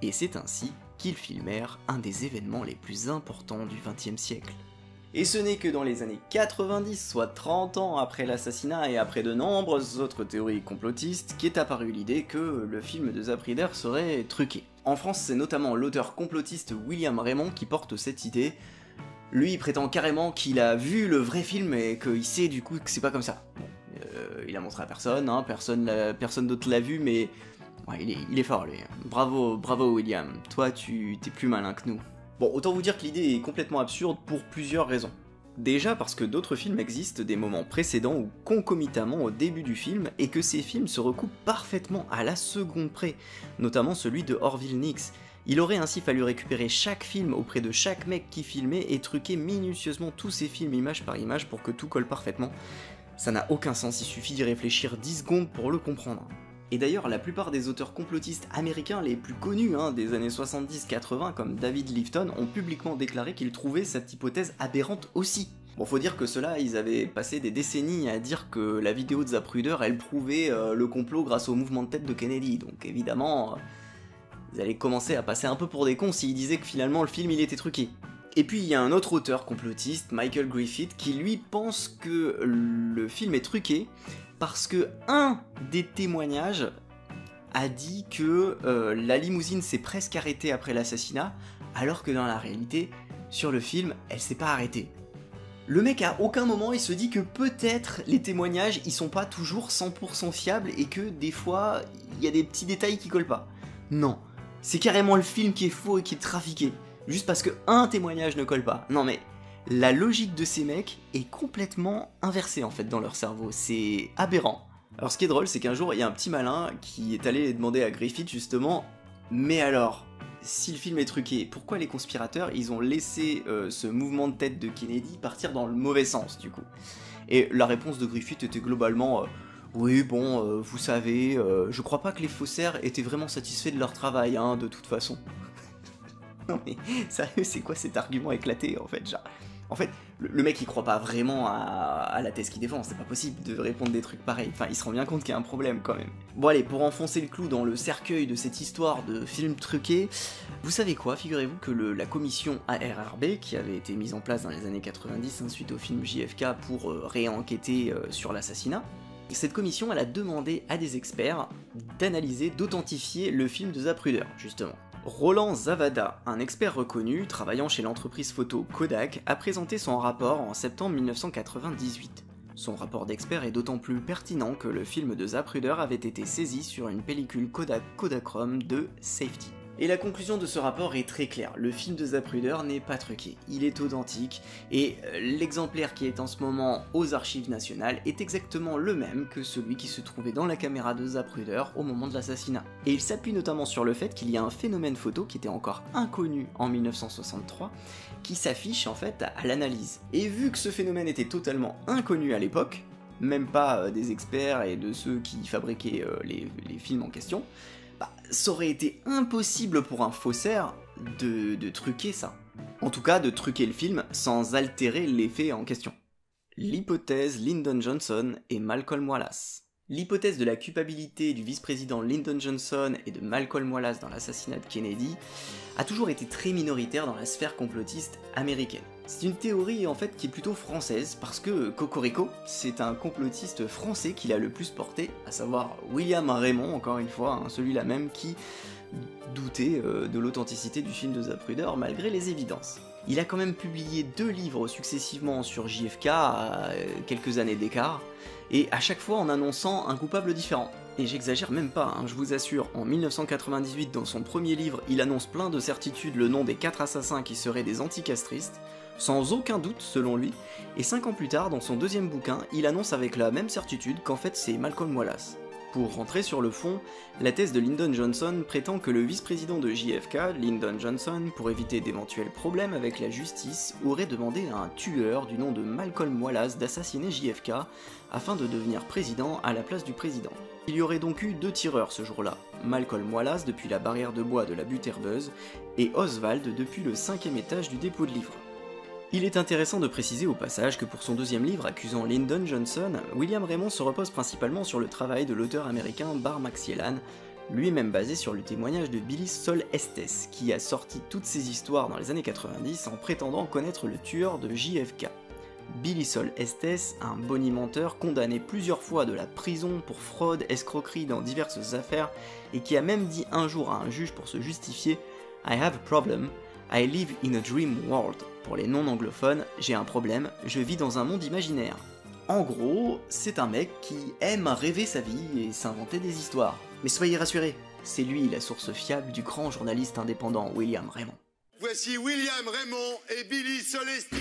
Et c'est ainsi qu'ils filmèrent un des événements les plus importants du XXe siècle. Et ce n'est que dans les années 90, soit 30 ans après l'assassinat et après de nombreuses autres théories complotistes, qu'est apparue l'idée que le film de Zapruder serait truqué. En France, c'est notamment l'auteur complotiste William Raymond qui porte cette idée, Lui, il prétend carrément qu'il a vu le vrai film et qu'il sait du coup que c'est pas comme ça. Bon, il a montré à personne, hein, personne d'autre l'a vu, mais ouais, il est fort lui. Bravo William, toi t'es plus malin que nous. Bon, autant vous dire que l'idée est complètement absurde pour plusieurs raisons. Déjà parce que d'autres films existent des moments précédents ou concomitamment au début du film et que ces films se recoupent parfaitement à la seconde près, notamment celui de Orville Nix. Il aurait ainsi fallu récupérer chaque film auprès de chaque mec qui filmait et truquer minutieusement tous ces films image par image pour que tout colle parfaitement. Ça n'a aucun sens, il suffit d'y réfléchir 10 secondes pour le comprendre. Et d'ailleurs, la plupart des auteurs complotistes américains les plus connus des années 70-80, comme David Lifton, ont publiquement déclaré qu'ils trouvaient cette hypothèse aberrante aussi. Bon, faut dire que ceux-là, ils avaient passé des décennies à dire que la vidéo de Zapruder, elle prouvait le complot grâce au mouvement de tête de Kennedy, donc évidemment, ils allaient commencer à passer un peu pour des cons s'ils disaient que finalement le film il était truqué. Et puis il y a un autre auteur complotiste, Michael Griffith, qui lui pense que le film est truqué, parce que un des témoignages a dit que la limousine s'est presque arrêtée après l'assassinat, alors que dans la réalité, sur le film, elle s'est pas arrêtée. Le mec à aucun moment il se dit que peut-être les témoignages ils sont pas toujours 100% fiables et que des fois il y a des petits détails qui collent pas. Non, c'est carrément le film qui est faux et qui est trafiqué, juste parce que un témoignage ne colle pas. Non mais la logique de ces mecs est complètement inversée en fait dans leur cerveau, c'est aberrant. Alors ce qui est drôle, c'est qu'un jour il y a un petit malin qui est allé demander à Griffith justement, mais alors, si le film est truqué, pourquoi les conspirateurs ils ont laissé ce mouvement de tête de Kennedy partir dans le mauvais sens du coup? Et la réponse de Griffith était globalement oui bon, vous savez, je crois pas que les faussaires étaient vraiment satisfaits de leur travail de toute façon. Non mais sérieux, c'est quoi cet argument éclaté en fait, genre? En fait, le mec il croit pas vraiment à la thèse qu'il défend, c'est pas possible de répondre des trucs pareils, enfin il se rend bien compte qu'il y a un problème quand même. Bon allez, pour enfoncer le clou dans le cercueil de cette histoire de film truqué, vous savez quoi, figurez-vous que la commission ARRB, qui avait été mise en place dans les années 90 suite au film JFK pour réenquêter sur l'assassinat, cette commission elle a demandé à des experts d'analyser, d'authentifier le film de Zapruder, justement. Roland Zavada, un expert reconnu travaillant chez l'entreprise photo Kodak, a présenté son rapport en septembre 1998. Son rapport d'expert est d'autant plus pertinent que le film de Zapruder avait été saisi sur une pellicule Kodak Kodachrome de Safety. Et la conclusion de ce rapport est très claire, le film de Zapruder n'est pas truqué, il est authentique, et l'exemplaire qui est en ce moment aux archives nationales est exactement le même que celui qui se trouvait dans la caméra de Zapruder au moment de l'assassinat. Et il s'appuie notamment sur le fait qu'il y a un phénomène photo qui était encore inconnu en 1963, qui s'affiche en fait à l'analyse. Et vu que ce phénomène était totalement inconnu à l'époque, même pas des experts et de ceux qui fabriquaient les films en question, ça aurait été impossible pour un faussaire de truquer ça. En tout cas, de truquer le film sans altérer l'effet en question. L'hypothèse Lyndon Johnson et Malcolm Wallace. L'hypothèse de la culpabilité du vice-président Lyndon Johnson et de Malcolm Wallace dans l'assassinat de Kennedy a toujours été très minoritaire dans la sphère complotiste américaine. C'est une théorie en fait qui est plutôt française parce que Cocorico, c'est un complotiste français qui l'a le plus porté, à savoir William Raymond, encore une fois, celui-là même qui doutait de l'authenticité du film de Zapruder malgré les évidences. Il a quand même publié 2 livres successivement sur JFK à quelques années d'écart, et à chaque fois en annonçant un coupable différent. Et j'exagère même pas, je vous assure, en 1998 dans son premier livre, il annonce plein de certitude le nom des 4 assassins qui seraient des anticastristes, sans aucun doute selon lui, et 5 ans plus tard, dans son deuxième bouquin, il annonce avec la même certitude qu'en fait c'est Malcolm Wallace. Pour rentrer sur le fond, la thèse de Lyndon Johnson prétend que le vice-président de JFK, Lyndon Johnson, pour éviter d'éventuels problèmes avec la justice, aurait demandé à un tueur du nom de Malcolm Wallace d'assassiner JFK afin de devenir président à la place du président. Il y aurait donc eu 2 tireurs ce jour-là, Malcolm Wallace depuis la barrière de bois de la butte herbeuse et Oswald depuis le 5e étage du dépôt de livres. Il est intéressant de préciser au passage que pour son deuxième livre accusant Lyndon Johnson, William Raymond se repose principalement sur le travail de l'auteur américain Barr McClellan, lui-même basé sur le témoignage de Billy Sol Estes, qui a sorti toutes ces histoires dans les années 90 en prétendant connaître le tueur de JFK. Billy Sol Estes, un bonimenteur condamné plusieurs fois de la prison pour fraude, escroquerie dans diverses affaires, et qui a même dit un jour à un juge pour se justifier « I have a problem, I live in a dream world ». Pour les non-anglophones, j'ai un problème, je vis dans un monde imaginaire. En gros, c'est un mec qui aime rêver sa vie et s'inventer des histoires. Mais soyez rassurés, c'est lui la source fiable du grand journaliste indépendant William Raymond. Voici William Raymond et Billy Solestis.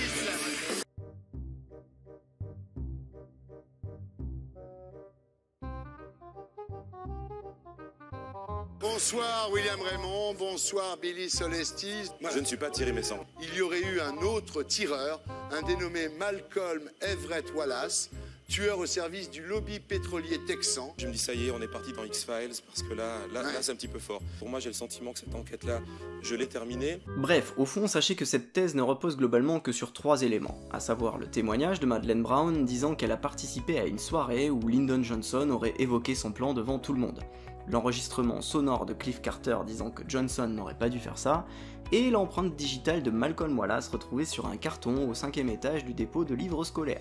Bonsoir William Raymond, bonsoir Billy Solestis. Moi je ne suis pas Thierry Messant. Il y aurait eu un autre tireur, un dénommé Malcolm Everett Wallace, tueur au service du lobby pétrolier texan. Je me dis ça y est, on est parti dans X-Files parce que là c'est un petit peu fort. Pour moi j'ai le sentiment que cette enquête-là, je l'ai terminée. Bref, au fond, sachez que cette thèse ne repose globalement que sur 3 éléments, à savoir le témoignage de Madeleine Brown disant qu'elle a participé à une soirée où Lyndon Johnson aurait évoqué son plan devant tout le monde, l'enregistrement sonore de Cliff Carter disant que Johnson n'aurait pas dû faire ça, et l'empreinte digitale de Malcolm Wallace retrouvée sur un carton au 5e étage du dépôt de livres scolaires.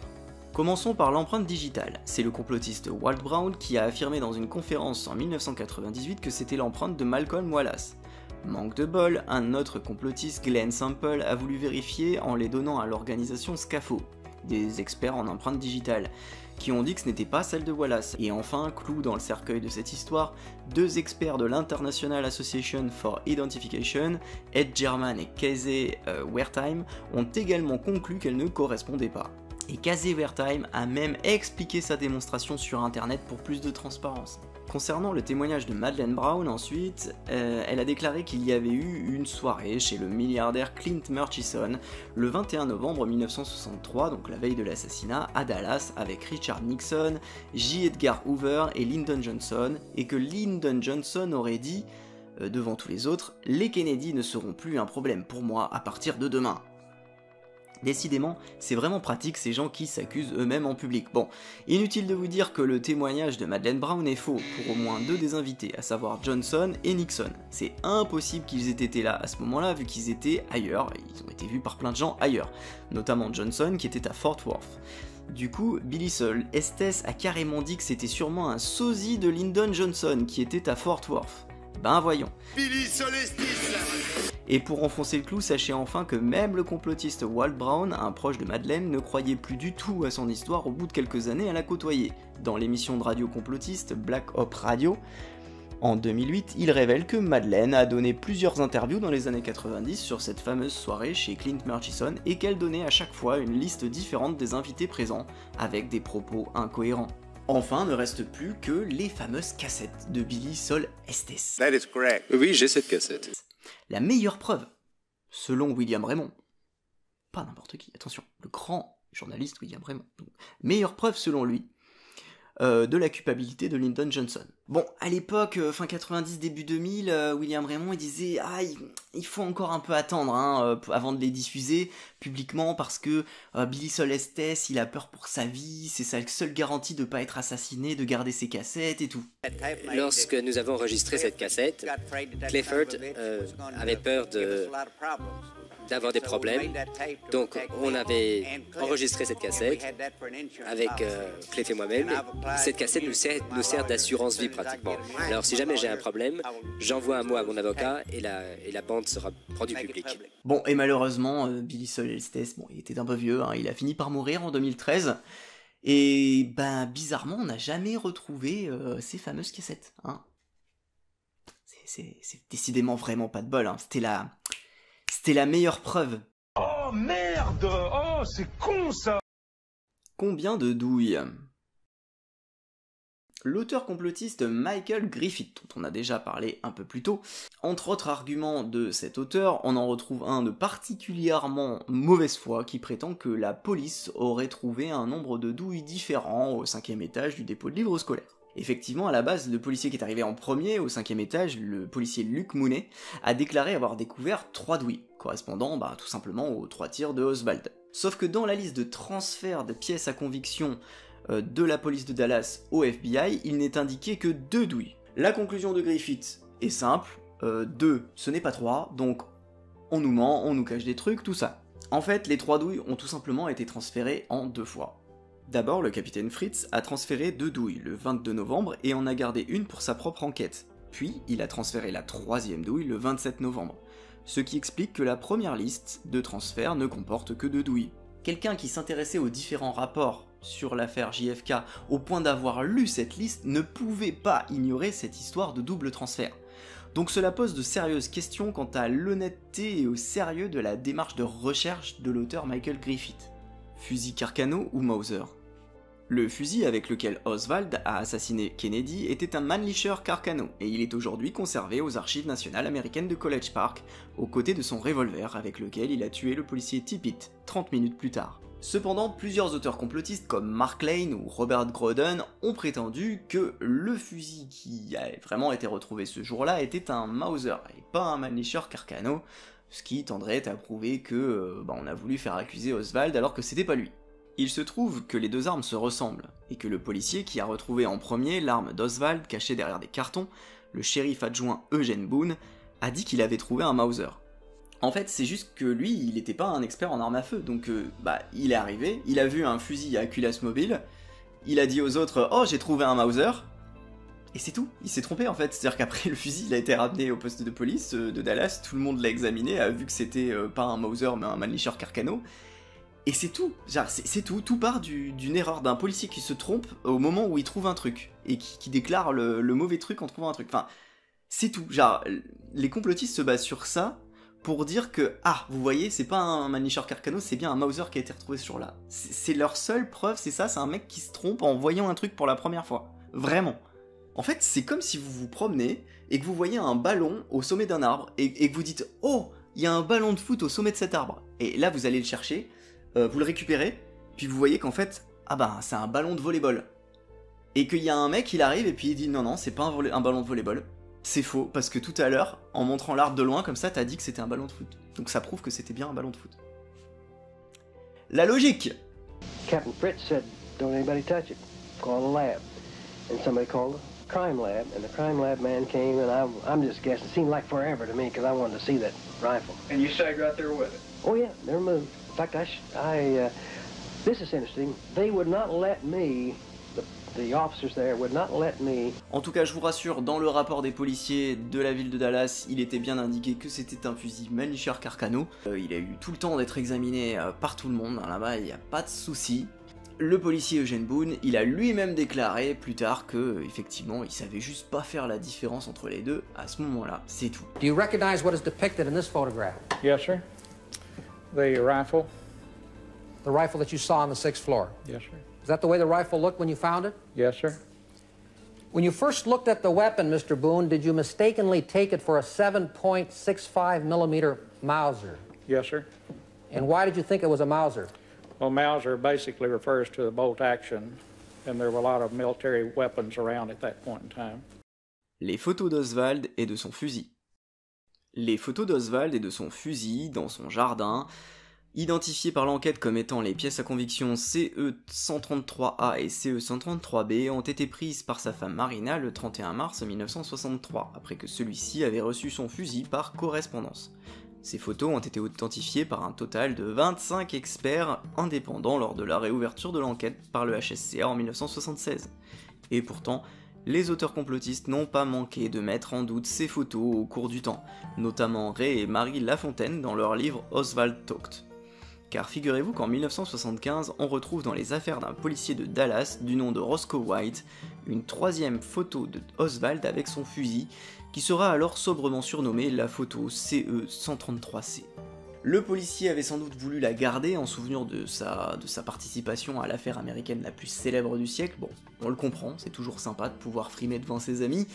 Commençons par l'empreinte digitale. C'est le complotiste Walt Brown qui a affirmé dans une conférence en 1998 que c'était l'empreinte de Malcolm Wallace. Manque de bol, un autre complotiste, Glenn Sample, a voulu vérifier en les donnant à l'organisation SCAFO, des experts en empreinte digitale, qui ont dit que ce n'était pas celle de Wallace. Et enfin, clou dans le cercueil de cette histoire, 2 experts de l'International Association for Identification, Ed German et Casey Wertheim, ont également conclu qu'elle ne correspondait pas. Et Casey Wertheim a même expliqué sa démonstration sur internet pour plus de transparence. Concernant le témoignage de Madeleine Brown ensuite, elle a déclaré qu'il y avait eu une soirée chez le milliardaire Clint Murchison le 21 novembre 1963, donc la veille de l'assassinat, à Dallas, avec Richard Nixon, J. Edgar Hoover et Lyndon Johnson, et que Lyndon Johnson aurait dit, devant tous les autres, « Les Kennedy ne seront plus un problème pour moi à partir de demain ». Décidément, c'est vraiment pratique ces gens qui s'accusent eux-mêmes en public. Bon, inutile de vous dire que le témoignage de Madeleine Brown est faux pour au moins 2 des invités, à savoir Johnson et Nixon. C'est impossible qu'ils aient été là à ce moment-là vu qu'ils étaient ailleurs, ils ont été vus par plein de gens ailleurs, notamment Johnson qui était à Fort Worth. Du coup, Billy Estes a carrément dit que c'était sûrement un sosie de Lyndon Johnson qui était à Fort Worth. Ben voyons. Billy Solestis. Et pour enfoncer le clou, sachez enfin que même le complotiste Walt Brown, un proche de Madeleine, ne croyait plus du tout à son histoire au bout de quelques années à la côtoyer. Dans l'émission de radio complotiste Black Op Radio, en 2008, il révèle que Madeleine a donné plusieurs interviews dans les années 90 sur cette fameuse soirée chez Clint Murchison et qu'elle donnait à chaque fois une liste différente des invités présents, avec des propos incohérents. Enfin, ne reste plus que les fameuses cassettes de Billy Estes. That is correct. Oui, j'ai cette cassette. La meilleure preuve, selon William Raymond, pas n'importe qui, attention, le grand journaliste William Raymond, meilleure preuve selon lui, de la culpabilité de Lyndon Johnson. Bon, à l'époque, fin 90, début 2000, William Raymond il disait « Ah, il faut encore un peu attendre avant de les diffuser publiquement parce que Billy Estes, il a peur pour sa vie, c'est sa seule garantie de pas être assassiné, de garder ses cassettes et tout. » Lorsque nous avons enregistré cette cassette, Clifford avait peur d'avoir des problèmes, donc on avait enregistré cette cassette avec Cliff et moi-même. Cette cassette nous sert d'assurance vie pratiquement. Alors si jamais j'ai un problème, j'envoie un mot à mon avocat et la bande sera rendue publique. Bon, et malheureusement, Billy Estes, bon, il était un peu vieux, il a fini par mourir en 2013, et ben bizarrement, on n'a jamais retrouvé ces fameuses cassettes. C'est décidément vraiment pas de bol, C'était la meilleure preuve. Oh merde! Oh, c'est con ça! Combien de douilles? L'auteur complotiste Michael Griffith, dont on a déjà parlé un peu plus tôt, entre autres arguments de cet auteur, on en retrouve un de particulièrement mauvaise foi qui prétend que la police aurait trouvé un nombre de douilles différents au 5e étage du dépôt de livres scolaires. Effectivement, à la base, le policier qui est arrivé en premier, au 5e étage, le policier Luc Mooney, a déclaré avoir découvert 3 douilles, correspondant tout simplement aux 3 tirs de Oswald. Sauf que dans la liste de transfert de pièces à conviction de la police de Dallas au FBI, il n'est indiqué que 2 douilles. La conclusion de Griffith est simple, 2 ce n'est pas 3, donc on nous ment, on nous cache des trucs, tout ça. En fait, les 3 douilles ont tout simplement été transférées en 2 fois. D'abord, le capitaine Fritz a transféré 2 douilles le 22 novembre et en a gardé une pour sa propre enquête. Puis, il a transféré la 3e douille le 27 novembre. ce qui explique que la première liste de transferts ne comporte que de douilles. Quelqu'un qui s'intéressait aux différents rapports sur l'affaire JFK au point d'avoir lu cette liste ne pouvait pas ignorer cette histoire de double transfert. Donc cela pose de sérieuses questions quant à l'honnêteté et au sérieux de la démarche de recherche de l'auteur Michael Griffith. Fusil Carcano ou Mauser? Le fusil avec lequel Oswald a assassiné Kennedy était un Mannlicher Carcano et il est aujourd'hui conservé aux archives nationales américaines de College Park, aux côtés de son revolver avec lequel il a tué le policier Tippit 30 minutes plus tard. Cependant, plusieurs auteurs complotistes comme Mark Lane ou Robert Groden ont prétendu que le fusil qui a vraiment été retrouvé ce jour-là était un Mauser et pas un Mannlicher Carcano, ce qui tendrait à prouver que on a voulu faire accuser Oswald alors que c'était pas lui. Il se trouve que les deux armes se ressemblent, et que le policier qui a retrouvé en premier l'arme d'Oswald cachée derrière des cartons, le shérif adjoint Eugene Boone, a dit qu'il avait trouvé un Mauser. En fait, c'est juste que lui, il n'était pas un expert en armes à feu, donc il est arrivé, il a vu un fusil à culasse mobile, il a dit aux autres « Oh, j'ai trouvé un Mauser !» Et c'est tout, il s'est trompé en fait, c'est-à-dire qu'après le fusil il a été ramené au poste de police de Dallas, tout le monde l'a examiné, a vu que c'était pas un Mauser mais un Mannlicher Carcano, et c'est tout, genre c'est tout part d'une erreur d'un policier qui se trompe au moment où il trouve un truc, et qui déclare le mauvais truc en trouvant un truc, enfin, c'est tout, genre, les complotistes se basent sur ça pour dire que, ah, vous voyez, c'est pas un Mannlicher Carcano, c'est bien un Mauser qui a été retrouvé ce jour-là. C'est leur seule preuve, c'est ça, c'est un mec qui se trompe en voyant un truc pour la première fois, vraiment. En fait, c'est comme si vous vous promenez, et que vous voyez un ballon au sommet d'un arbre, et que vous dites, oh, il y a un ballon de foot au sommet de cet arbre, et là vous allez le chercher, vous le récupérez, puis vous voyez qu'en fait, ah bah c'est un ballon de volleyball. Et qu'il y a un mec, il arrive et puis il dit non, c'est pas un ballon de volleyball. C'est faux, parce que tout à l'heure, en montrant l'arbre de loin comme ça, t'as dit que c'était un ballon de foot. Donc ça prouve que c'était bien un ballon de foot. La logique! Captain Fritz said, don't anybody touch it. Call the lab. And somebody called the crime lab, and the crime lab man came, and I'm just guessing. It seemed like forever to me, because I wanted to see that rifle. And you sat right there with it? Oh yeah, never moved. In fact, this is interesting. They would not let me, the officers there would not let me. En tout cas, je vous rassure, dans le rapport des policiers de la ville de Dallas, il était bien indiqué que c'était un fusil Mannlicher Carcano. Il a eu tout le temps d'être examiné par tout le monde, hein, là-bas, il n'y a pas de souci. Le policier Eugene Boone, il a lui-même déclaré plus tard que, effectivement, il savait juste pas faire la différence entre les deux à ce moment-là, c'est tout. Do you recognize what is depicted in this photograph? Yes, sir. The rifle. The rifle that you saw on the 6th floor? Yes, sir. Is that the way the rifle looked when you found it? Yes, sir. When you first looked at the weapon, Mr. Boone, did you mistakenly take it for a 7.65 millimeter Mauser? Yes, sir. And why did you think it was a Mauser? Well, Mauser basically refers to the bolt action, and there were a lot of military weapons around at that point in time. Les photos d'Oswald et de son fusil. Les photos d'Oswald et de son fusil dans son jardin, identifiées par l'enquête comme étant les pièces à conviction CE-133A et CE-133B, ont été prises par sa femme Marina le 31 mars 1963, après que celui-ci avait reçu son fusil par correspondance. Ces photos ont été authentifiées par un total de 25 experts indépendants lors de la réouverture de l'enquête par le HSCA en 1976. Et pourtant, les auteurs complotistes n'ont pas manqué de mettre en doute ces photos au cours du temps, notamment Ray et Marie Lafontaine dans leur livre Oswald Talked. Car figurez-vous qu'en 1975, on retrouve dans les affaires d'un policier de Dallas du nom de Roscoe White une troisième photo de Oswald avec son fusil, qui sera alors sobrement surnommée la photo CE-133C. Le policier avait sans doute voulu la garder en souvenir de sa participation à l'affaire américaine la plus célèbre du siècle. Bon, on le comprend, c'est toujours sympa de pouvoir frimer devant ses amis.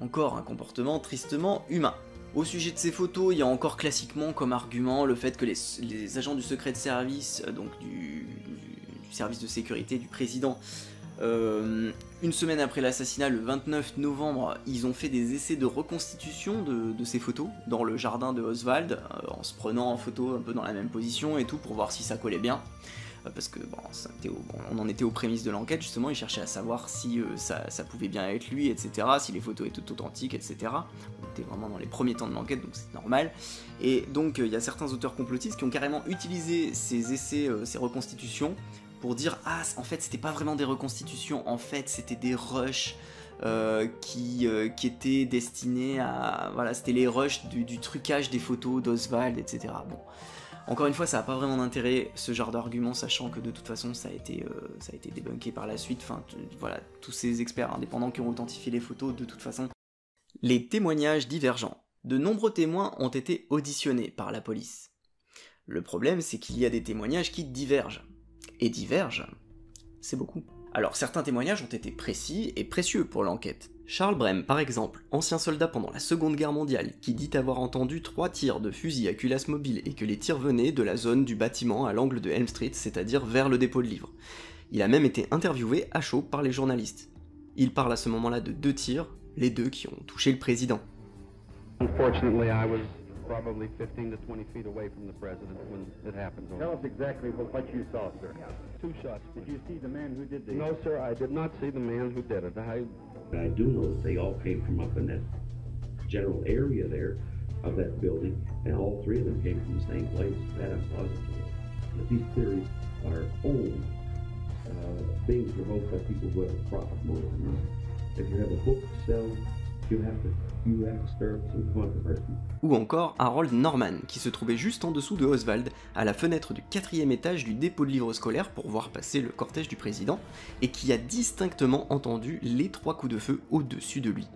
Encore un comportement tristement humain. Au sujet de ces photos, il y a encore classiquement comme argument le fait que les agents du secret de service, donc du service de sécurité du président, une semaine après l'assassinat, le 29 novembre, ils ont fait des essais de reconstitution de ces photos dans le jardin de Oswald, en se prenant en photo un peu dans la même position et tout pour voir si ça collait bien. Parce que bon, on en était aux prémices de l'enquête, justement, ils cherchaient à savoir si ça pouvait bien être lui, etc., si les photos étaient authentiques, etc. On était vraiment dans les premiers temps de l'enquête, donc c'est normal. Et donc il y a certains auteurs complotistes qui ont carrément utilisé ces essais, ces reconstitutions, pour dire « Ah, en fait, c'était pas vraiment des reconstitutions, en fait, c'était des rushs qui étaient destinés à... Voilà, c'était les rushs du trucage des photos d'Oswald, etc. Bon, encore une fois, ça n'a pas vraiment d'intérêt, ce genre d'argument, sachant que de toute façon, ça a été débunké par la suite. Enfin, voilà, tous ces experts indépendants qui ont authentifié les photos, de toute façon. Les témoignages divergents. De nombreux témoins ont été auditionnés par la police. Le problème, c'est qu'il y a des témoignages qui divergent. Et divergent, c'est beaucoup. Alors certains témoignages ont été précis et précieux pour l'enquête. Charles Brem, par exemple, ancien soldat pendant la Seconde Guerre mondiale, qui dit avoir entendu 3 tirs de fusil à culasse mobile et que les tirs venaient de la zone du bâtiment à l'angle de Elm Street, c'est-à-dire vers le dépôt de livres. Il a même été interviewé à chaud par les journalistes. Il parle à ce moment-là de 2 tirs, les 2 qui ont touché le président. Unfortunately, I was probably 15 to 20 feet away from the president when it happened. Tell us exactly what you saw, sir. 2 shots. Did you see the man who did this? No, sir, I did not see the man who did it. I do know that they all came from up in that general area there of that building, and all 3 of them came from the same place. That I'm positive. But these theories are only being provoked by people who have a profit motive. If you have a book to sell, you have to stir up some controversy. Ou encore Harold Norman, qui se trouvait juste en dessous de Oswald, à la fenêtre du 4e étage du dépôt de livres scolaires pour voir passer le cortège du président, et qui a distinctement entendu les 3 coups de feu au-dessus de lui.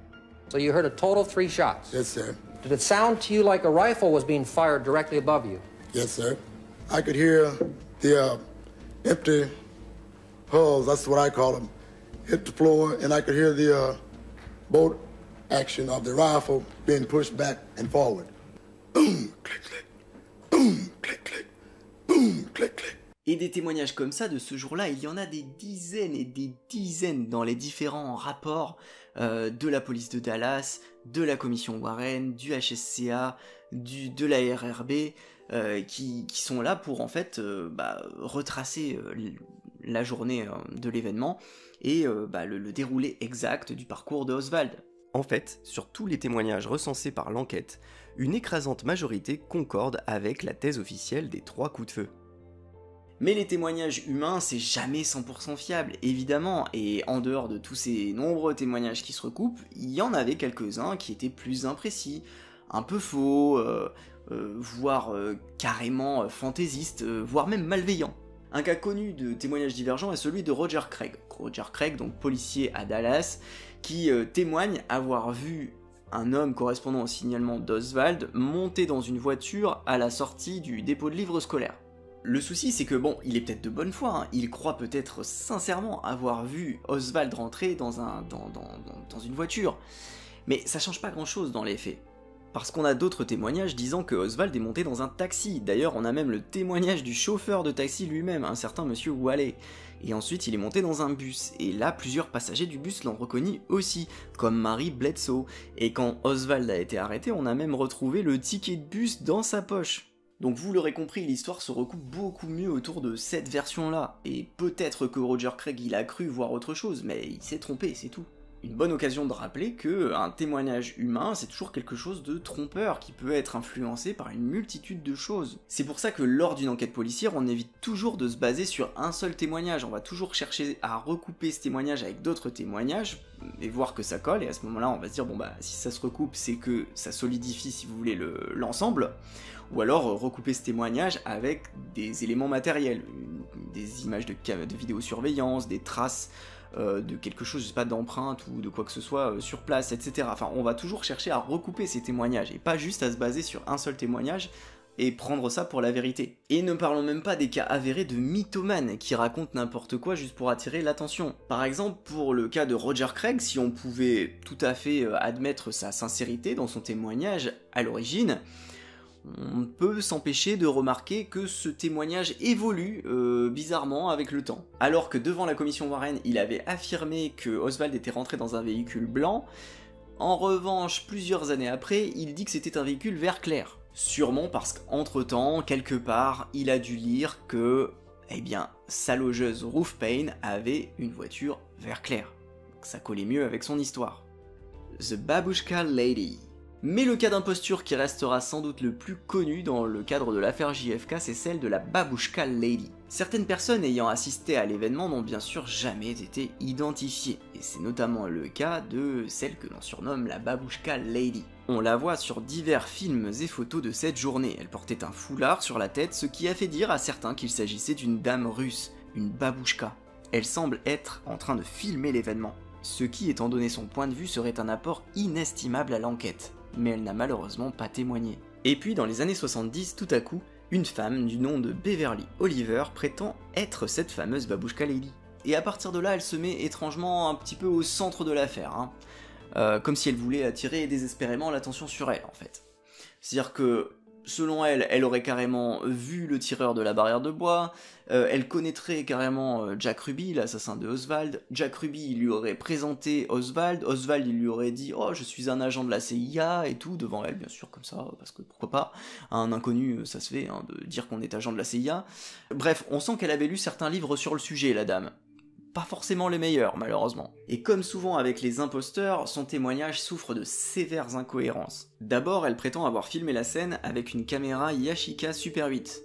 So you heard a total of 3 shots? Yes, sir. Did it sound to you like a rifle was being fired directly above you? Yes, sir. I could hear the empty hulls, that's what I call them, hit the floor, and I could hear the bolt action of the rifle being pushed back and forward. Boom, click, click. Boom, click, click. Boom, click, click. Et des témoignages comme ça de ce jour-là, il y en a des dizaines et des dizaines dans les différents rapports de la police de Dallas, de la commission Warren, du HSCA, de la RRB, qui sont là pour en fait retracer la journée de l'événement et le déroulé exact du parcours de Oswald. En fait, sur tous les témoignages recensés par l'enquête, une écrasante majorité concorde avec la thèse officielle des 3 coups de feu. Mais les témoignages humains, c'est jamais 100% fiable, évidemment, et en dehors de tous ces nombreux témoignages qui se recoupent, il y en avait quelques-uns qui étaient plus imprécis, un peu faux, voire carrément fantaisistes, voire même malveillants. Un cas connu de témoignage divergent est celui de Roger Craig. Roger Craig, donc policier à Dallas, qui témoigne avoir vu un homme correspondant au signalement d'Oswald monter dans une voiture à la sortie du dépôt de livres scolaires. Le souci, c'est que bon, il est peut-être de bonne foi, hein, il croit peut-être sincèrement avoir vu Oswald rentrer dans une voiture, mais ça change pas grand-chose dans les faits. Parce qu'on a d'autres témoignages disant que Oswald est monté dans un taxi. D'ailleurs, on a même le témoignage du chauffeur de taxi lui-même, un certain monsieur Wallet. Et ensuite, il est monté dans un bus. Et là, plusieurs passagers du bus l'ont reconnu aussi, comme Mary Bledsoe. Et quand Oswald a été arrêté, on a même retrouvé le ticket de bus dans sa poche. Donc vous l'aurez compris, l'histoire se recoupe beaucoup mieux autour de cette version-là. Et peut-être que Roger Craig il a cru voir autre chose, mais il s'est trompé, c'est tout. Une bonne occasion de rappeler que un témoignage humain, c'est toujours quelque chose de trompeur qui peut être influencé par une multitude de choses. C'est pour ça que lors d'une enquête policière, on évite toujours de se baser sur un seul témoignage. On va toujours chercher à recouper ce témoignage avec d'autres témoignages et voir que ça colle. Et à ce moment-là, on va se dire bon bah si ça se recoupe, c'est que ça solidifie, si vous voulez, l'ensemble. Ou alors recouper ce témoignage avec des éléments matériels, des images de vidéosurveillance, des traces de quelque chose, je sais pas, d'empreinte ou de quoi que ce soit sur place, etc. Enfin, on va toujours chercher à recouper ces témoignages, et pas juste à se baser sur un seul témoignage et prendre ça pour la vérité. Et ne parlons même pas des cas avérés de mythomanes qui racontent n'importe quoi juste pour attirer l'attention. Par exemple, pour le cas de Roger Craig, si on pouvait tout à fait admettre sa sincérité dans son témoignage à l'origine, on peut s'empêcher de remarquer que ce témoignage évolue bizarrement avec le temps. Alors que devant la commission Warren, il avait affirmé que Oswald était rentré dans un véhicule blanc, en revanche, plusieurs années après, il dit que c'était un véhicule vert clair. Sûrement parce qu'entre-temps, quelque part, il a dû lire que, eh bien, sa logeuse Ruth Payne avait une voiture vert clair. Donc ça collait mieux avec son histoire. The Babushka Lady. Mais le cas d'imposture qui restera sans doute le plus connu dans le cadre de l'affaire JFK, c'est celle de la Babushka Lady. Certaines personnes ayant assisté à l'événement n'ont bien sûr jamais été identifiées, et c'est notamment le cas de celle que l'on surnomme la Babushka Lady. On la voit sur divers films et photos de cette journée, elle portait un foulard sur la tête, ce qui a fait dire à certains qu'il s'agissait d'une dame russe, une babushka. Elle semble être en train de filmer l'événement, ce qui, étant donné son point de vue, serait un apport inestimable à l'enquête. Mais elle n'a malheureusement pas témoigné. Et puis dans les années 70, tout à coup, une femme du nom de Beverly Oliver prétend être cette fameuse Babushka Lady. Et à partir de là, elle se met étrangement un petit peu au centre de l'affaire, comme si elle voulait attirer désespérément l'attention sur elle en fait. C'est-à-dire que, selon elle, elle aurait carrément vu le tireur de la barrière de bois, elle connaîtrait carrément Jack Ruby, l'assassin de Oswald. Jack Ruby lui aurait présenté Oswald, Oswald il lui aurait dit « Oh, je suis un agent de la CIA » et tout, devant elle bien sûr, comme ça, parce que pourquoi pas, à un inconnu ça se fait, de dire qu'on est agent de la CIA. Bref, on sent qu'elle avait lu certains livres sur le sujet, la dame. Pas forcément les meilleurs, malheureusement. Et comme souvent avec les imposteurs, son témoignage souffre de sévères incohérences. D'abord, elle prétend avoir filmé la scène avec une caméra Yashica Super 8.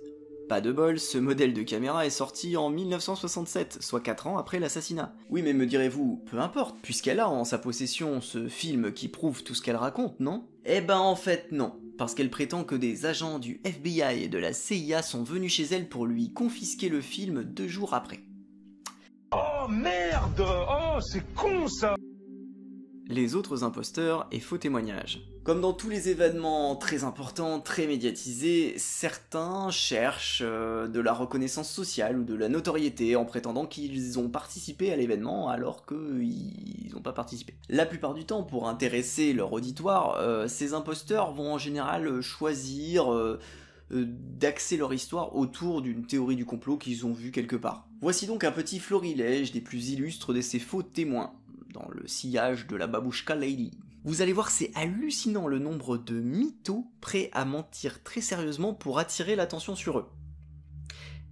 Pas de bol, ce modèle de caméra est sorti en 1967, soit 4 ans après l'assassinat. Oui, mais me direz-vous, peu importe, puisqu'elle a en sa possession ce film qui prouve tout ce qu'elle raconte, non? Eh ben en fait non, parce qu'elle prétend que des agents du FBI et de la CIA sont venus chez elle pour lui confisquer le film 2 jours après. Oh merde! Oh, c'est con ça! Les autres imposteurs et faux témoignages. Comme dans tous les événements très importants, très médiatisés, certains cherchent de la reconnaissance sociale ou de la notoriété en prétendant qu'ils ont participé à l'événement alors qu'ils n'ont pas participé. La plupart du temps, pour intéresser leur auditoire, ces imposteurs vont en général choisir d'axer leur histoire autour d'une théorie du complot qu'ils ont vue quelque part. Voici donc un petit florilège des plus illustres de ces faux témoins, dans le sillage de la Babushka Lady. Vous allez voir, c'est hallucinant le nombre de mythos prêts à mentir très sérieusement pour attirer l'attention sur eux.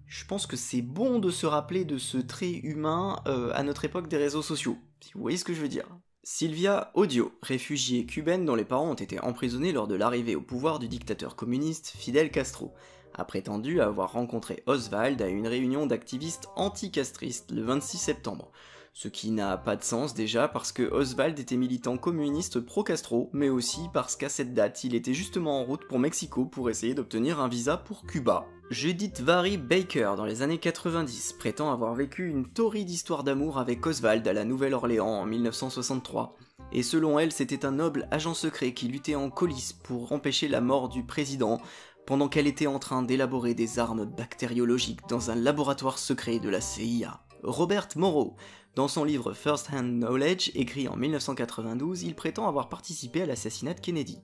Je pense que c'est bon de se rappeler de ce trait humain à notre époque des réseaux sociaux, si vous voyez ce que je veux dire. Sylvia Odio, réfugiée cubaine dont les parents ont été emprisonnés lors de l'arrivée au pouvoir du dictateur communiste Fidel Castro, a prétendu avoir rencontré Oswald à une réunion d'activistes anticastristes le 26 septembre. Ce qui n'a pas de sens déjà parce que Oswald était militant communiste pro-Castro, mais aussi parce qu'à cette date, il était justement en route pour Mexico pour essayer d'obtenir un visa pour Cuba. Judith Vary Baker, dans les années 90, prétend avoir vécu une torride histoire d'amour avec Oswald à la Nouvelle-Orléans en 1963. Et selon elle, c'était un noble agent secret qui luttait en coulisses pour empêcher la mort du président, pendant qu'elle était en train d'élaborer des armes bactériologiques dans un laboratoire secret de la CIA. Robert Morrow, dans son livre First Hand Knowledge, écrit en 1992, il prétend avoir participé à l'assassinat de Kennedy.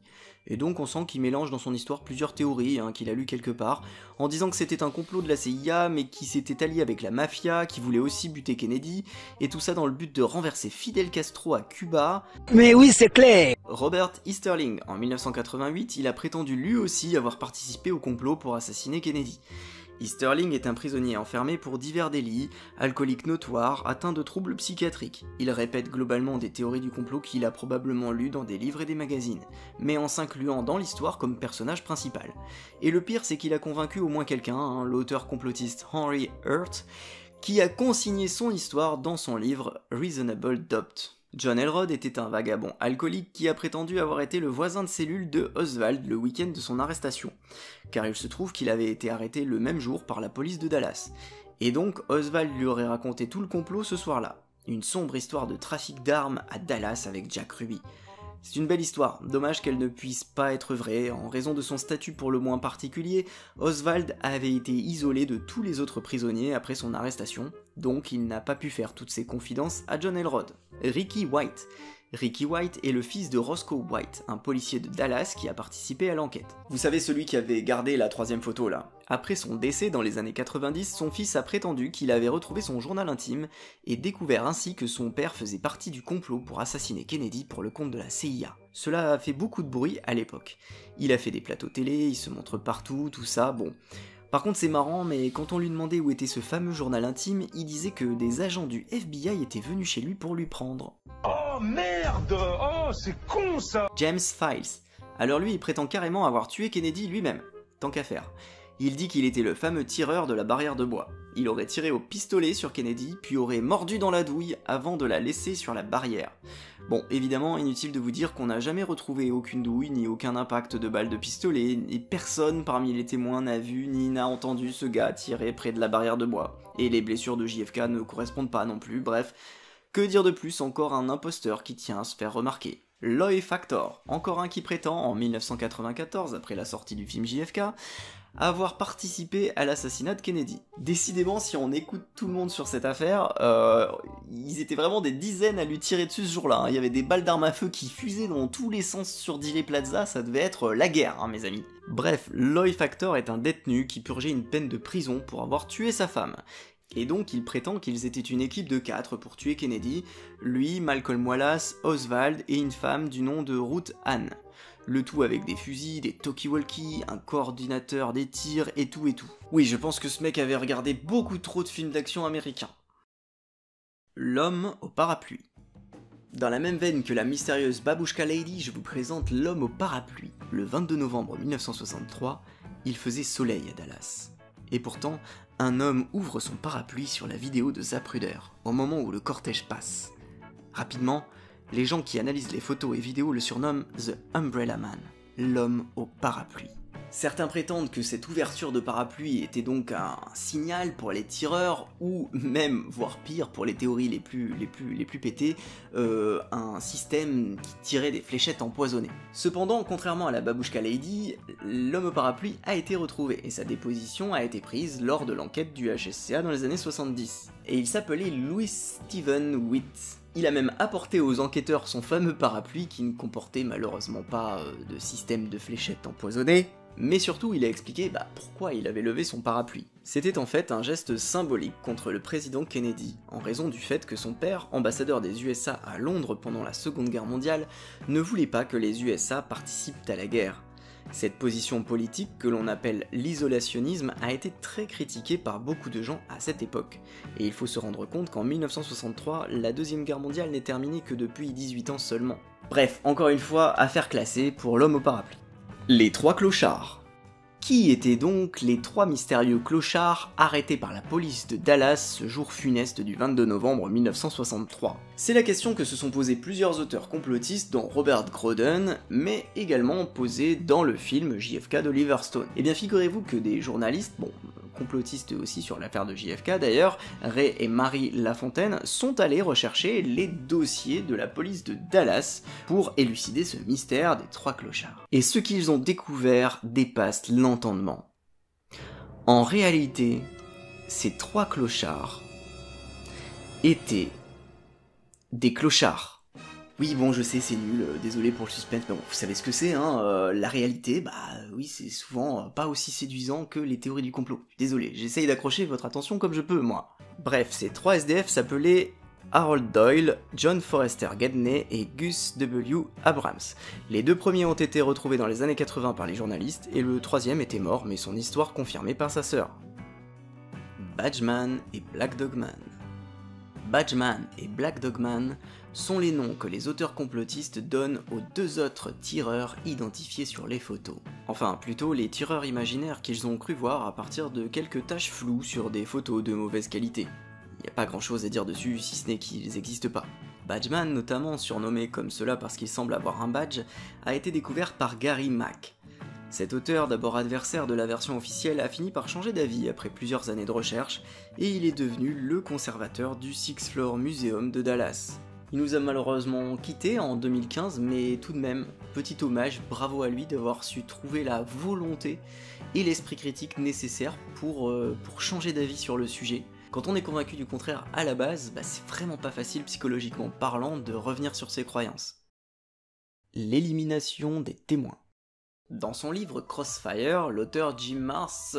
Et donc on sent qu'il mélange dans son histoire plusieurs théories, qu'il a lues quelque part, en disant que c'était un complot de la CIA, mais qui s'était allié avec la mafia, qui voulait aussi buter Kennedy, et tout ça dans le but de renverser Fidel Castro à Cuba. Mais oui, c'est clair! Robert Easterling, en 1988, il a prétendu lui aussi avoir participé au complot pour assassiner Kennedy. Easterling est un prisonnier enfermé pour divers délits, alcoolique notoire, atteint de troubles psychiatriques. Il répète globalement des théories du complot qu'il a probablement lues dans des livres et des magazines, mais en s'incluant dans l'histoire comme personnage principal. Et le pire, c'est qu'il a convaincu au moins quelqu'un, l'auteur complotiste Henry Hurt, qui a consigné son histoire dans son livre Reasonable Doubt. John Elrod était un vagabond alcoolique qui a prétendu avoir été le voisin de cellule de Oswald le week-end de son arrestation, car il se trouve qu'il avait été arrêté le même jour par la police de Dallas. Et donc Oswald lui aurait raconté tout le complot ce soir-là. Une sombre histoire de trafic d'armes à Dallas avec Jack Ruby. C'est une belle histoire, dommage qu'elle ne puisse pas être vraie, en raison de son statut pour le moins particulier, Oswald avait été isolé de tous les autres prisonniers après son arrestation, donc il n'a pas pu faire toutes ses confidences à John Elrod. Ricky White. Ricky White est le fils de Roscoe White, un policier de Dallas qui a participé à l'enquête. Vous savez, celui qui avait gardé la 3e photo là. Après son décès dans les années 90, son fils a prétendu qu'il avait retrouvé son journal intime et découvert ainsi que son père faisait partie du complot pour assassiner Kennedy pour le compte de la CIA. Cela a fait beaucoup de bruit à l'époque. Il a fait des plateaux télé, il se montre partout, tout ça, bon. Par contre c'est marrant, mais quand on lui demandait où était ce fameux journal intime, il disait que des agents du FBI étaient venus chez lui pour lui prendre. Oh merde! Oh, c'est con ça! James Files. Alors lui, il prétend carrément avoir tué Kennedy lui-même, tant qu'à faire. Il dit qu'il était le fameux tireur de la barrière de bois. Il aurait tiré au pistolet sur Kennedy, puis aurait mordu dans la douille avant de la laisser sur la barrière. Bon, évidemment, inutile de vous dire qu'on n'a jamais retrouvé aucune douille, ni aucun impact de balle de pistolet, et personne parmi les témoins n'a vu ni n'a entendu ce gars tirer près de la barrière de bois. Et les blessures de JFK ne correspondent pas non plus, bref. Que dire de plus, encore un imposteur qui tient à se faire remarquer. Loy Factor, encore un qui prétend, en 1994, après la sortie du film JFK, avoir participé à l'assassinat de Kennedy. Décidément, si on écoute tout le monde sur cette affaire, ils étaient vraiment des dizaines à lui tirer dessus ce jour-là. Il y avait des balles d'armes à feu qui fusaient dans tous les sens sur Dealey Plaza, ça devait être la guerre, mes amis. Bref, Loy Factor est un détenu qui purgeait une peine de prison pour avoir tué sa femme. Et donc il prétend qu'ils étaient une équipe de 4 pour tuer Kennedy, lui, Malcolm Wallace, Oswald et une femme du nom de Ruth Ann. Le tout avec des fusils, des talkie-walkie, un coordinateur des tirs et tout et tout. Oui, je pense que ce mec avait regardé beaucoup trop de films d'action américains. L'homme au parapluie. Dans la même veine que la mystérieuse Babushka Lady, je vous présente l'homme au parapluie. Le 22 novembre 1963, il faisait soleil à Dallas. Et pourtant, un homme ouvre son parapluie sur la vidéo de Zapruder, au moment où le cortège passe. Rapidement, les gens qui analysent les photos et vidéos le surnomment The Umbrella Man, l'homme au parapluie. Certains prétendent que cette ouverture de parapluie était donc un signal pour les tireurs, ou même, voire pire pour les théories les plus pétées, un système qui tirait des fléchettes empoisonnées. Cependant, contrairement à la Babushka Lady, l'homme au parapluie a été retrouvé, et sa déposition a été prise lors de l'enquête du HSCA dans les années 70. Et il s'appelait Louis Stephen Witt. Il a même apporté aux enquêteurs son fameux parapluie qui ne comportait malheureusement pas de système de fléchettes empoisonnées, mais surtout il a expliqué pourquoi il avait levé son parapluie. C'était en fait un geste symbolique contre le président Kennedy, en raison du fait que son père, ambassadeur des USA à Londres pendant la Seconde Guerre mondiale, ne voulait pas que les USA participent à la guerre. Cette position politique, que l'on appelle l'isolationnisme, a été très critiquée par beaucoup de gens à cette époque. Et il faut se rendre compte qu'en 1963, la Deuxième Guerre mondiale n'est terminée que depuis 18 ans seulement. Bref, encore une fois, affaire classée pour l'homme au parapluie. Les trois clochards. Qui étaient donc les trois mystérieux clochards arrêtés par la police de Dallas ce jour funeste du 22 novembre 1963 ? C'est la question que se sont posées plusieurs auteurs complotistes dont Robert Groden, mais également posée dans le film JFK d'Oliver Stone. Et bien figurez-vous que des journalistes, complotistes aussi sur l'affaire de JFK d'ailleurs, Ray et Mary Lafontaine, sont allés rechercher les dossiers de la police de Dallas pour élucider ce mystère des trois clochards. Et ce qu'ils ont découvert dépasse l'entendement. En réalité, ces trois clochards étaient des clochards. Oui, bon, je sais, c'est nul, désolé pour le suspense, mais bon, vous savez ce que c'est, la réalité, oui, c'est souvent pas aussi séduisant que les théories du complot. Désolé, j'essaye d'accrocher votre attention comme je peux, moi. Bref, ces trois SDF s'appelaient Harold Doyle, John Forrester Gedney et Gus W. Abrams. Les deux premiers ont été retrouvés dans les années 80 par les journalistes, et le troisième était mort, mais son histoire confirmée par sa sœur. Badgeman et Black Dog Man. Badgeman et Black Dog Man sont les noms que les auteurs complotistes donnent aux deux autres tireurs identifiés sur les photos. Enfin, plutôt les tireurs imaginaires qu'ils ont cru voir à partir de quelques taches floues sur des photos de mauvaise qualité. Il n'y a pas grand chose à dire dessus si ce n'est qu'ils n'existent pas. Badgeman, notamment surnommé comme cela parce qu'il semble avoir un badge, a été découvert par Gary Mack. Cet auteur, d'abord adversaire de la version officielle, a fini par changer d'avis après plusieurs années de recherche, et il est devenu le conservateur du Sixth Floor Museum de Dallas. Il nous a malheureusement quittés en 2015, mais tout de même, petit hommage, bravo à lui d'avoir su trouver la volonté et l'esprit critique nécessaires pour changer d'avis sur le sujet. Quand on est convaincu du contraire à la base, c'est vraiment pas facile psychologiquement parlant de revenir sur ses croyances. L'élimination des témoins. Dans son livre Crossfire, l'auteur Jim Marrs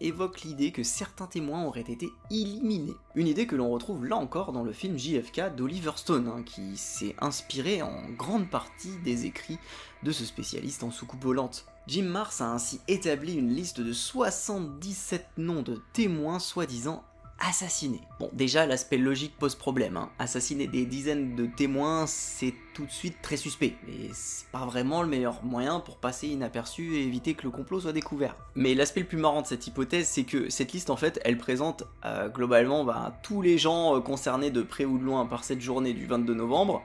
évoque l'idée que certains témoins auraient été éliminés. Une idée que l'on retrouve là encore dans le film JFK d'Oliver Stone, qui s'est inspiré en grande partie des écrits de ce spécialiste en soucoupe volante. Jim Marrs a ainsi établi une liste de 77 noms de témoins soi-disant assassiner. Bon, déjà, l'aspect logique pose problème, hein. Assassiner des dizaines de témoins, c'est tout de suite très suspect, mais c'est pas vraiment le meilleur moyen pour passer inaperçu et éviter que le complot soit découvert. Mais l'aspect le plus marrant de cette hypothèse, c'est que cette liste, en fait, elle présente globalement tous les gens concernés de près ou de loin par cette journée du 22 novembre,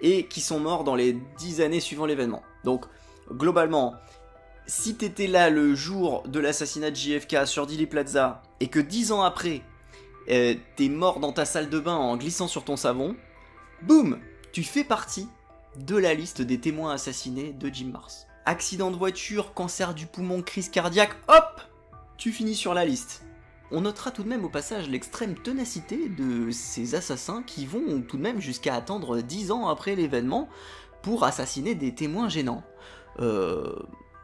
et qui sont morts dans les 10 années suivant l'événement. Donc, globalement, si t'étais là le jour de l'assassinat de JFK sur Dealey Plaza, et que 10 ans après, t'es mort dans ta salle de bain en glissant sur ton savon, boum, tu fais partie de la liste des témoins assassinés de Jim Marrs. Accident de voiture, cancer du poumon, crise cardiaque, hop, tu finis sur la liste. On notera tout de même au passage l'extrême ténacité de ces assassins qui vont tout de même jusqu'à attendre 10 ans après l'événement pour assassiner des témoins gênants.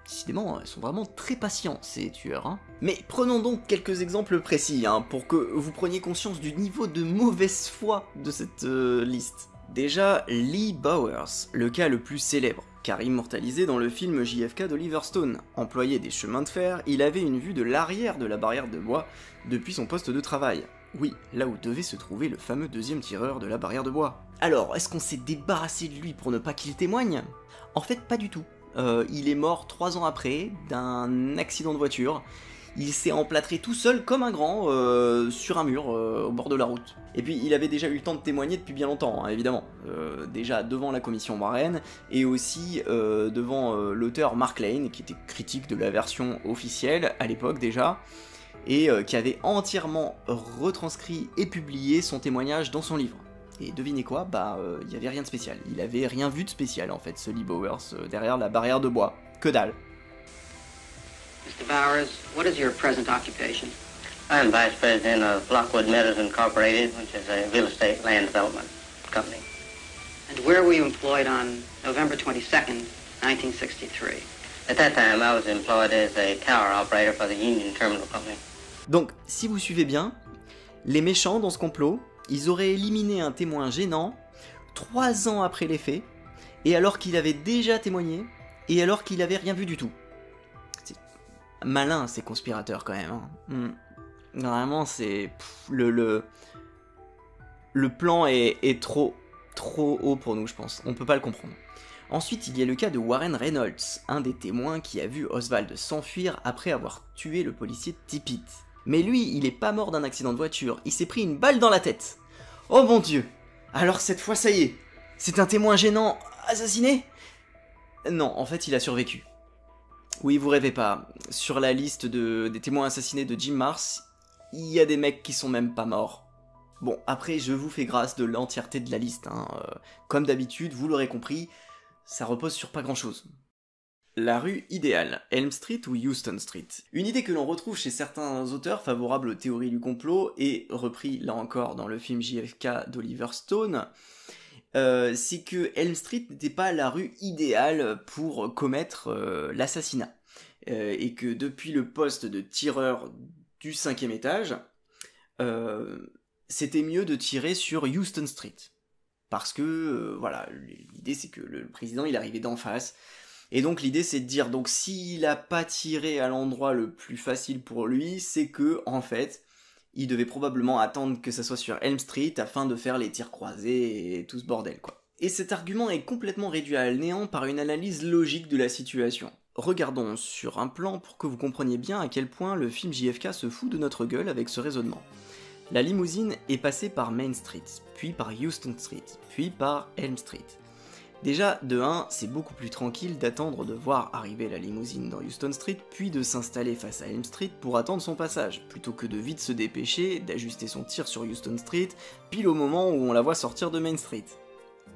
Décidément, ils sont vraiment très patients, ces tueurs. Hein. Mais prenons donc quelques exemples précis, hein, pour que vous preniez conscience du niveau de mauvaise foi de cette liste. Déjà, Lee Bowers, le cas le plus célèbre, car immortalisé dans le film JFK d'Oliver Stone. Employé des chemins de fer, il avait une vue de l'arrière de la barrière de bois depuis son poste de travail. Oui, là où devait se trouver le fameux deuxième tireur de la barrière de bois. Alors, est-ce qu'on s'est débarrassé de lui pour ne pas qu'il témoigne? En fait, pas du tout. Il est mort 3 ans après d'un accident de voiture. Il s'est emplâtré tout seul comme un grand sur un mur au bord de la route. Et puis il avait déjà eu le temps de témoigner depuis bien longtemps, hein, évidemment. Déjà devant la commission Warren et aussi devant l'auteur Mark Lane, qui était critique de la version officielle à l'époque déjà, et qui avait entièrement retranscrit et publié son témoignage dans son livre. Et devinez quoi, il y avait rien de spécial. Il avait rien vu de spécial en fait, ce Lee Bowers, derrière la barrière de bois. Que dalle. Mr. Bowers, what is your present occupation? I am Vice President of Lockwood Meadows Incorporated, which is a real estate land development company. And where were you employed on November 22nd, 1963? At that time, I was employed as a tower operator for the Union Terminal Company. Donc, si vous suivez bien, les méchants dans ce complot, ils auraient éliminé un témoin gênant 3 ans après les faits, et alors qu'il avait déjà témoigné, et alors qu'il avait rien vu du tout. C'est malin ces conspirateurs quand même. Hein. Vraiment, c'est... Le plan est trop haut pour nous, je pense. On peut pas le comprendre. Ensuite, il y a le cas de Warren Reynolds, un des témoins qui a vu Oswald s'enfuir après avoir tué le policier Tippit. Mais lui, il est pas mort d'un accident de voiture, il s'est pris une balle dans la tête. Oh mon Dieu! Alors cette fois, ça y est, c'est un témoin gênant assassiné? Non, en fait, il a survécu. Oui, vous rêvez pas, sur la liste des témoins assassinés de Jim Marrs, il y a des mecs qui sont même pas morts. Bon, après, je vous fais grâce de l'entièreté de la liste, hein. Comme d'habitude, vous l'aurez compris, ça repose sur pas grand-chose. La rue idéale, Elm Street ou Houston Street. Une idée que l'on retrouve chez certains auteurs favorables aux théories du complot, et repris là encore dans le film JFK d'Oliver Stone, c'est que Elm Street n'était pas la rue idéale pour commettre l'assassinat. Et que depuis le poste de tireur du 5e étage, c'était mieux de tirer sur Houston Street. Parce que, voilà, l'idée c'est que le président il arrivait d'en face. Et donc l'idée c'est de dire, donc s'il a pas tiré à l'endroit le plus facile pour lui, c'est que, en fait, il devait probablement attendre que ça soit sur Elm Street afin de faire les tirs croisés et tout ce bordel, quoi. Et cet argument est complètement réduit à néant par une analyse logique de la situation. Regardons sur un plan pour que vous compreniez bien à quel point le film JFK se fout de notre gueule avec ce raisonnement. La limousine est passée par Main Street, puis par Houston Street, puis par Elm Street. Déjà, de 1, c'est beaucoup plus tranquille d'attendre de voir arriver la limousine dans Houston Street, puis de s'installer face à Elm Street pour attendre son passage, plutôt que de vite se dépêcher, d'ajuster son tir sur Houston Street, pile au moment où on la voit sortir de Main Street.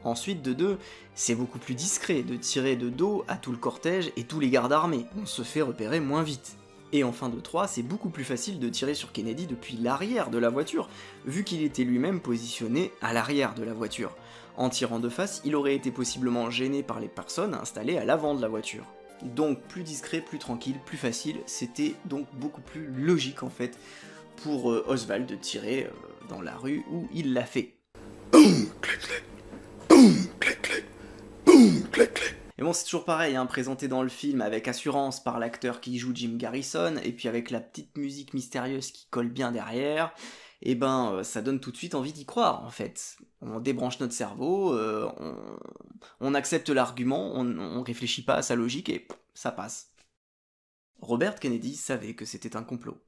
Ensuite, de 2, c'est beaucoup plus discret de tirer de dos à tout le cortège et tous les gardes armés, on se fait repérer moins vite. Et enfin de 3, c'est beaucoup plus facile de tirer sur Kennedy depuis l'arrière de la voiture, vu qu'il était lui-même positionné à l'arrière de la voiture. En tirant de face, il aurait été possiblement gêné par les personnes installées à l'avant de la voiture. Donc plus discret, plus tranquille, plus facile, c'était donc beaucoup plus logique en fait pour Oswald de tirer dans la rue où il l'a fait. Boum, clic, clic. Boum, clic, clic. Boum, clic, clic. Mais bon, c'est toujours pareil, hein, présenté dans le film avec assurance par l'acteur qui joue Jim Garrison, et puis avec la petite musique mystérieuse qui colle bien derrière, et ben ça donne tout de suite envie d'y croire en fait. On débranche notre cerveau, on accepte l'argument, on réfléchit pas à sa logique et ça passe. Robert Kennedy savait que c'était un complot.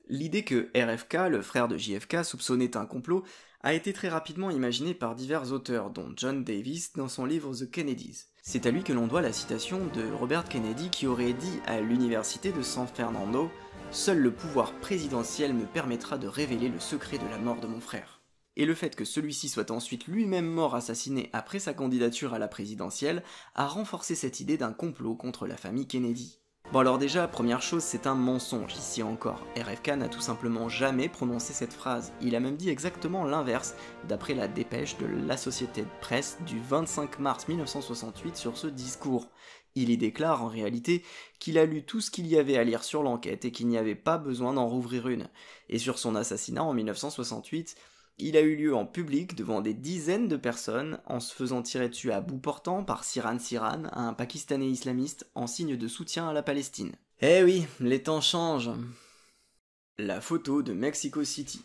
L'idée que RFK, le frère de JFK, soupçonnait un complot a été très rapidement imaginée par divers auteurs, dont John Davis dans son livre The Kennedys. C'est à lui que l'on doit la citation de Robert Kennedy qui aurait dit à l'université de San Fernando « Seul le pouvoir présidentiel me permettra de révéler le secret de la mort de mon frère ». Et le fait que celui-ci soit ensuite lui-même mort assassiné après sa candidature à la présidentielle a renforcé cette idée d'un complot contre la famille Kennedy. Bon alors déjà, première chose, c'est un mensonge, ici encore. RFK n'a tout simplement jamais prononcé cette phrase. Il a même dit exactement l'inverse, d'après la dépêche de l'Associated Press du 25 mars 1968 sur ce discours. Il y déclare en réalité qu'il a lu tout ce qu'il y avait à lire sur l'enquête et qu'il n'y avait pas besoin d'en rouvrir une. Et sur son assassinat en 1968, il a eu lieu en public devant des dizaines de personnes en se faisant tirer dessus à bout portant par Sirhan Sirhan, un Pakistanais islamiste en signe de soutien à la Palestine. Eh oui, les temps changent. La photo de Mexico City.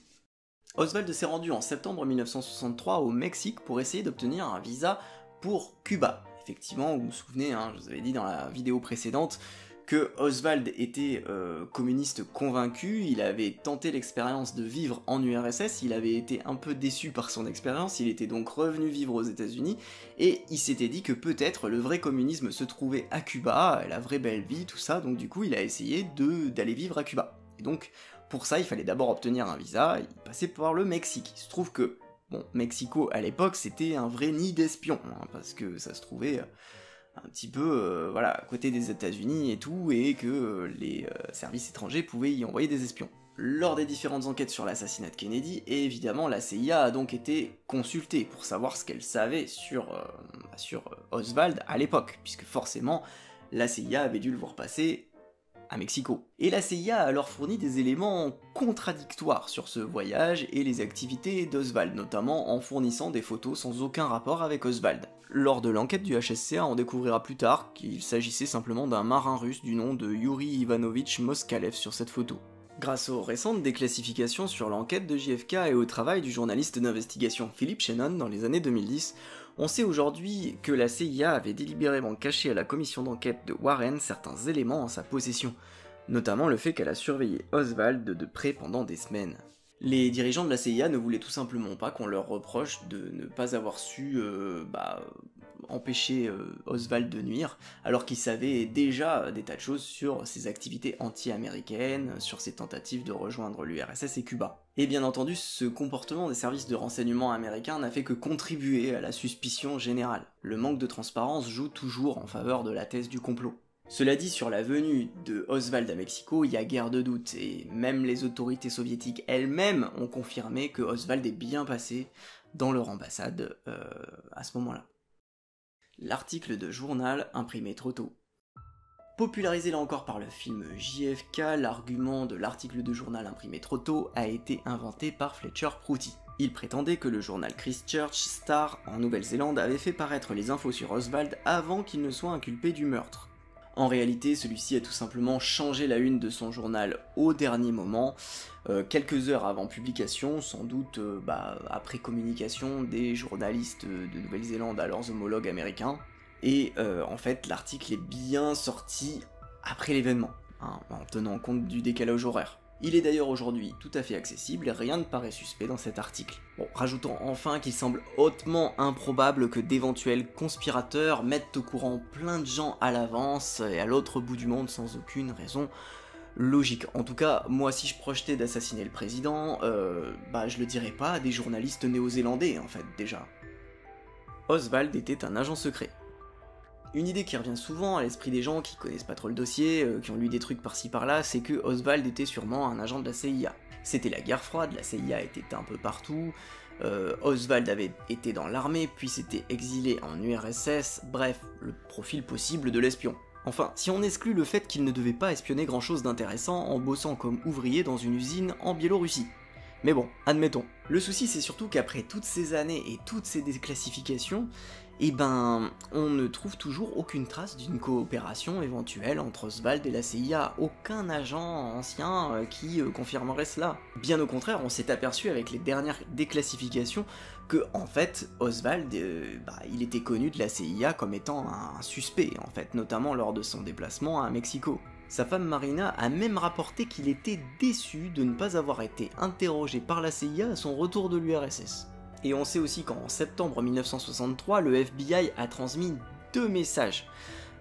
Oswald s'est rendu en septembre 1963 au Mexique pour essayer d'obtenir un visa pour Cuba. Effectivement, vous vous souvenez, hein, je vous avais dit dans la vidéo précédente que Oswald était communiste convaincu, il avait tenté l'expérience de vivre en URSS, il avait été un peu déçu par son expérience, il était donc revenu vivre aux États-Unis et il s'était dit que peut-être le vrai communisme se trouvait à Cuba, la vraie belle vie, tout ça, donc du coup il a essayé d'aller vivre à Cuba. Et donc pour ça il fallait d'abord obtenir un visa, il passait par le Mexique. Il se trouve que, bon, Mexico à l'époque c'était un vrai nid d'espions, hein, parce que ça se trouvait un petit peu voilà, à côté des États-Unis et tout, et que les services étrangers pouvaient y envoyer des espions. Lors des différentes enquêtes sur l'assassinat de Kennedy, et évidemment la CIA a donc été consultée pour savoir ce qu'elle savait sur Oswald à l'époque, puisque forcément la CIA avait dû le voir passer à Mexico. Et la CIA a alors fourni des éléments contradictoires sur ce voyage et les activités d'Oswald, notamment en fournissant des photos sans aucun rapport avec Oswald. Lors de l'enquête du HSCA, on découvrira plus tard qu'il s'agissait simplement d'un marin russe du nom de Yuri Ivanovich Moskalev sur cette photo. Grâce aux récentes déclassifications sur l'enquête de JFK et au travail du journaliste d'investigation Philip Shannon dans les années 2010, on sait aujourd'hui que la CIA avait délibérément caché à la commission d'enquête de Warren certains éléments en sa possession, notamment le fait qu'elle a surveillé Oswald de près pendant des semaines. Les dirigeants de la CIA ne voulaient tout simplement pas qu'on leur reproche de ne pas avoir su empêcher Oswald de nuire, alors qu'ils savaient déjà des tas de choses sur ses activités anti-américaines, sur ses tentatives de rejoindre l'URSS et Cuba. Et bien entendu, ce comportement des services de renseignement américains n'a fait que contribuer à la suspicion générale. Le manque de transparence joue toujours en faveur de la thèse du complot. Cela dit, sur la venue de Oswald à Mexico, il y a guère de doute, et même les autorités soviétiques elles-mêmes ont confirmé que Oswald est bien passé dans leur ambassade à ce moment-là. L'article de journal imprimé trop tôt. Popularisé là encore par le film JFK, l'argument de l'article de journal imprimé trop tôt a été inventé par Fletcher Prouty. Il prétendait que le journal Christchurch Star en Nouvelle-Zélande avait fait paraître les infos sur Oswald avant qu'il ne soit inculpé du meurtre. En réalité, celui-ci a tout simplement changé la une de son journal au dernier moment, quelques heures avant publication, sans doute après communication des journalistes de Nouvelle-Zélande à leurs homologues américains. Et en fait, l'article est bien sorti après l'événement, hein, en tenant compte du décalage horaire. Il est d'ailleurs aujourd'hui tout à fait accessible et rien ne paraît suspect dans cet article. Bon, rajoutons enfin qu'il semble hautement improbable que d'éventuels conspirateurs mettent au courant plein de gens à l'avance et à l'autre bout du monde sans aucune raison logique. En tout cas, moi si je projetais d'assassiner le président, je le dirais pas à des journalistes néo-zélandais en fait déjà. Oswald était un agent secret. Une idée qui revient souvent à l'esprit des gens qui connaissent pas trop le dossier, qui ont lu des trucs par-ci par-là, c'est que Oswald était sûrement un agent de la CIA. C'était la guerre froide, la CIA était un peu partout, Oswald avait été dans l'armée, puis s'était exilé en URSS, bref, le profil possible de l'espion. Enfin, si on exclut le fait qu'il ne devait pas espionner grand chose d'intéressant en bossant comme ouvrier dans une usine en Biélorussie. Mais bon, admettons. Le souci c'est surtout qu'après toutes ces années et toutes ces déclassifications, eh ben, on ne trouve toujours aucune trace d'une coopération éventuelle entre Oswald et la CIA, aucun agent ancien qui confirmerait cela. Bien au contraire, on s'est aperçu avec les dernières déclassifications que, en fait, Oswald, il était connu de la CIA comme étant un suspect, en fait, notamment lors de son déplacement à Mexico. Sa femme Marina a même rapporté qu'il était déçu de ne pas avoir été interrogé par la CIA à son retour de l'URSS. Et on sait aussi qu'en septembre 1963, le FBI a transmis 2 messages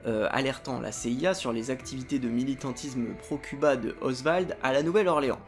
alertant la CIA sur les activités de militantisme pro-Cuba de Oswald à la Nouvelle-Orléans.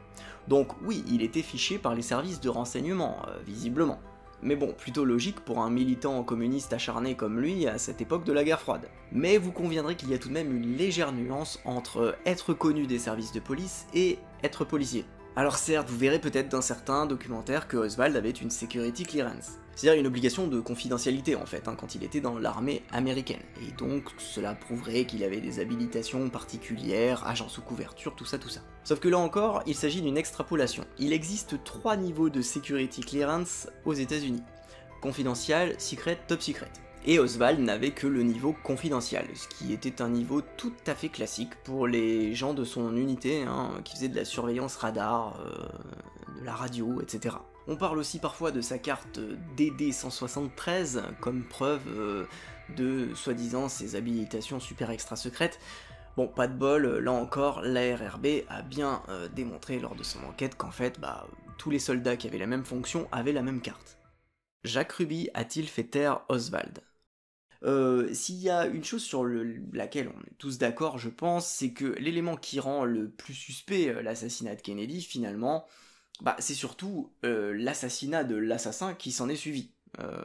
Donc oui, il était fiché par les services de renseignement, visiblement. Mais bon, plutôt logique pour un militant communiste acharné comme lui à cette époque de la guerre froide. Mais vous conviendrez qu'il y a tout de même une légère nuance entre être connu des services de police et être policier. Alors certes, vous verrez peut-être dans certains documentaires que Oswald avait une security clearance, c'est-à-dire une obligation de confidentialité en fait, quand il était dans l'armée américaine, et donc cela prouverait qu'il avait des habilitations particulières, agent sous couverture, tout ça. Sauf que là encore, il s'agit d'une extrapolation. Il existe 3 niveaux de security clearance aux États-Unis. Confidential, secret, top secret. Et Oswald n'avait que le niveau confidentiel, ce qui était un niveau tout à fait classique pour les gens de son unité, qui faisaient de la surveillance radar, de la radio, etc. On parle aussi parfois de sa carte DD-173 comme preuve de, soi-disant, ses habilitations super extra secrètes. Bon, pas de bol, là encore, la RRB a bien démontré lors de son enquête qu'en fait, tous les soldats qui avaient la même fonction avaient la même carte. Jack Ruby a-t-il fait taire Oswald ? S'il y a une chose sur laquelle on est tous d'accord, je pense, c'est que l'élément qui rend le plus suspect l'assassinat de Kennedy, finalement, c'est surtout l'assassinat de l'assassin qui s'en est suivi.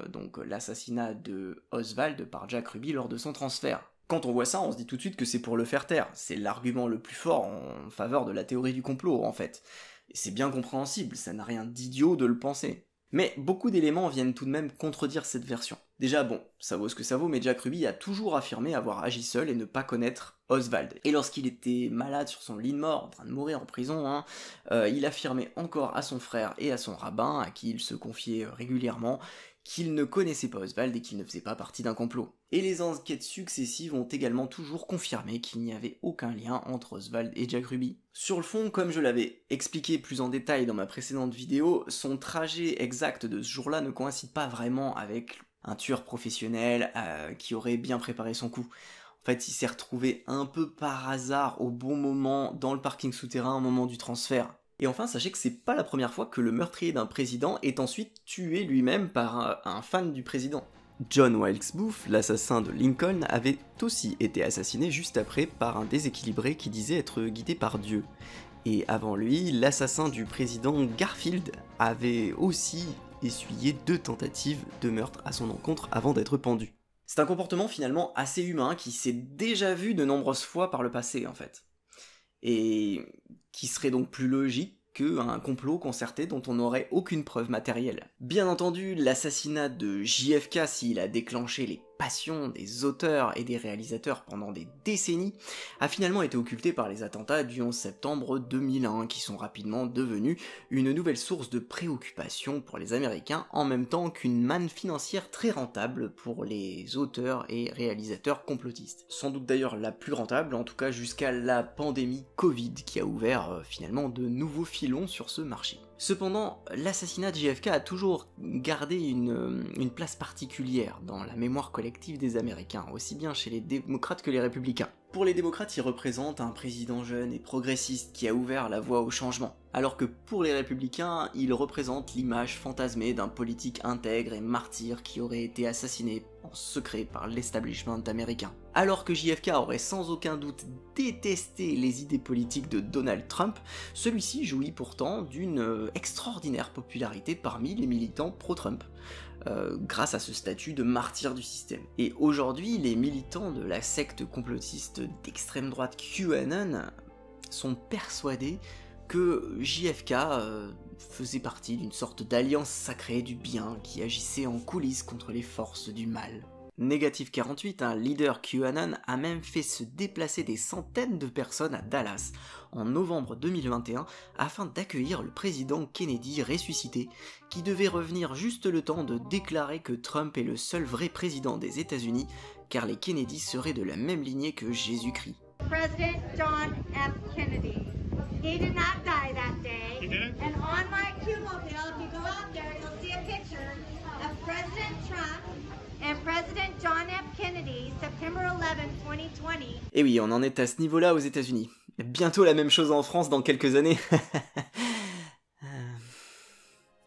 Donc l'assassinat de Oswald par Jack Ruby lors de son transfert. Quand on voit ça, on se dit tout de suite que c'est pour le faire taire. C'est l'argument le plus fort en faveur de la théorie du complot, en fait. Et c'est bien compréhensible, ça n'a rien d'idiot de le penser. Mais beaucoup d'éléments viennent tout de même contredire cette version. Déjà bon, ça vaut ce que ça vaut, mais Jack Ruby a toujours affirmé avoir agi seul et ne pas connaître Oswald. Et lorsqu'il était malade sur son lit de mort, en train de mourir en prison, il affirmait encore à son frère et à son rabbin, à qui il se confiait régulièrement, qu'il ne connaissait pas Oswald et qu'il ne faisait pas partie d'un complot. Et les enquêtes successives ont également toujours confirmé qu'il n'y avait aucun lien entre Oswald et Jack Ruby. Sur le fond, comme je l'avais expliqué plus en détail dans ma précédente vidéo, son trajet exact de ce jour-là ne coïncide pas vraiment avec un tueur professionnel qui aurait bien préparé son coup. En fait, il s'est retrouvé un peu par hasard au bon moment dans le parking souterrain au moment du transfert. Et enfin, sachez que c'est pas la première fois que le meurtrier d'un président est ensuite tué lui-même par un fan du président. John Wilkes Booth, l'assassin de Lincoln, avait aussi été assassiné juste après par un déséquilibré qui disait être guidé par Dieu. Et avant lui, l'assassin du président Garfield avait aussi essuyé 2 tentatives de meurtre à son encontre avant d'être pendu. C'est un comportement finalement assez humain qui s'est déjà vu de nombreuses fois par le passé en fait. Et qui serait donc plus logique qu'un complot concerté dont on n'aurait aucune preuve matérielle. Bien entendu, l'assassinat de JFK, s'il a déclenché les passions des auteurs et des réalisateurs pendant des décennies, a finalement été occulté par les attentats du 11 septembre 2001, qui sont rapidement devenus une nouvelle source de préoccupation pour les Américains, en même temps qu'une manne financière très rentable pour les auteurs et réalisateurs complotistes. Sans doute d'ailleurs la plus rentable, en tout cas jusqu'à la pandémie Covid, qui a ouvert finalement de nouveaux filons sur ce marché. Cependant, l'assassinat de JFK a toujours gardé une place particulière dans la mémoire collective des Américains, aussi bien chez les démocrates que les républicains. Pour les démocrates, il représente un président jeune et progressiste qui a ouvert la voie au changement, alors que pour les républicains, il représente l'image fantasmée d'un politique intègre et martyr qui aurait été assassiné en secret par l'establishment américain. Alors que JFK aurait sans aucun doute détesté les idées politiques de Donald Trump, celui-ci jouit pourtant d'une extraordinaire popularité parmi les militants pro-Trump, grâce à ce statut de martyr du système. Et aujourd'hui, les militants de la secte complotiste d'extrême droite QAnon sont persuadés que JFK faisait partie d'une sorte d'alliance sacrée du bien qui agissait en coulisses contre les forces du mal. Négative 48, un leader QAnon a même fait se déplacer des centaines de personnes à Dallas en novembre 2021 afin d'accueillir le président Kennedy ressuscité, qui devait revenir juste le temps de déclarer que Trump est le seul vrai président des États-Unis, car les Kennedy seraient de la même lignée que Jésus-Christ. President John F. Kennedy. He did not die that day. He didn't? And on my Q-mobile, if you go out there, you'll see a picture of President Trump and President John F. Kennedy, September 11, 2020. Et oui, on en est à ce niveau-là aux États-Unis. Bientôt la même chose en France dans quelques années.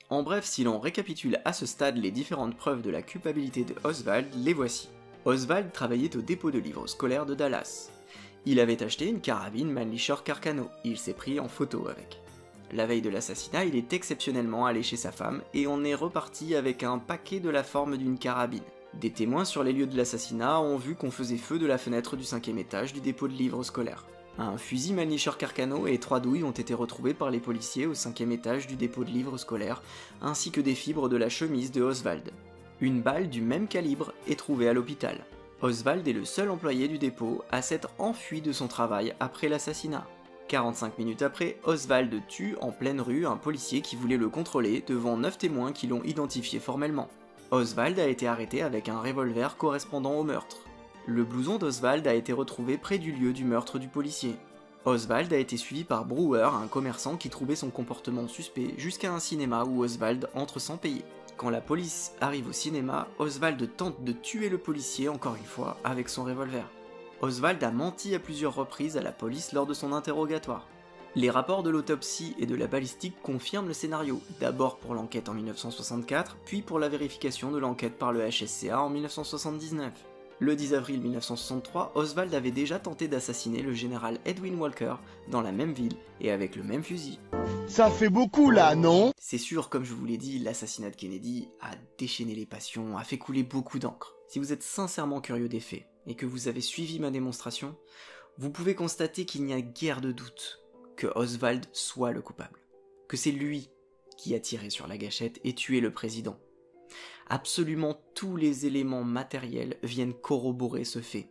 En bref, si l'on récapitule à ce stade les différentes preuves de la culpabilité de Oswald, les voici. Oswald travaillait au dépôt de livres scolaires de Dallas. Il avait acheté une carabine Mannlicher Carcano, il s'est pris en photo avec. La veille de l'assassinat, il est exceptionnellement allé chez sa femme et on est reparti avec un paquet de la forme d'une carabine. Des témoins sur les lieux de l'assassinat ont vu qu'on faisait feu de la fenêtre du 5e étage du dépôt de livres scolaires. Un fusil Mannlicher Carcano et 3 douilles ont été retrouvés par les policiers au 5e étage du dépôt de livres scolaires, ainsi que des fibres de la chemise de Oswald. Une balle du même calibre est trouvée à l'hôpital. Oswald est le seul employé du dépôt à s'être enfui de son travail après l'assassinat. 45 minutes après, Oswald tue en pleine rue un policier qui voulait le contrôler devant 9 témoins qui l'ont identifié formellement. Oswald a été arrêté avec un revolver correspondant au meurtre. Le blouson d'Oswald a été retrouvé près du lieu du meurtre du policier. Oswald a été suivi par Brewer, un commerçant qui trouvait son comportement suspect, jusqu'à un cinéma où Oswald entre sans payer. Quand la police arrive au cinéma, Oswald tente de tuer le policier encore une fois avec son revolver. Oswald a menti à plusieurs reprises à la police lors de son interrogatoire. Les rapports de l'autopsie et de la balistique confirment le scénario, d'abord pour l'enquête en 1964, puis pour la vérification de l'enquête par le HSCA en 1979. Le 10 avril 1963, Oswald avait déjà tenté d'assassiner le général Edwin Walker dans la même ville et avec le même fusil. Ça fait beaucoup là, non? C'est sûr, comme je vous l'ai dit, l'assassinat de Kennedy a déchaîné les passions, a fait couler beaucoup d'encre. Si vous êtes sincèrement curieux des faits et que vous avez suivi ma démonstration, vous pouvez constater qu'il n'y a guère de doute que Oswald soit le coupable. Que c'est lui qui a tiré sur la gâchette et tué le président. Absolument tous les éléments matériels viennent corroborer ce fait.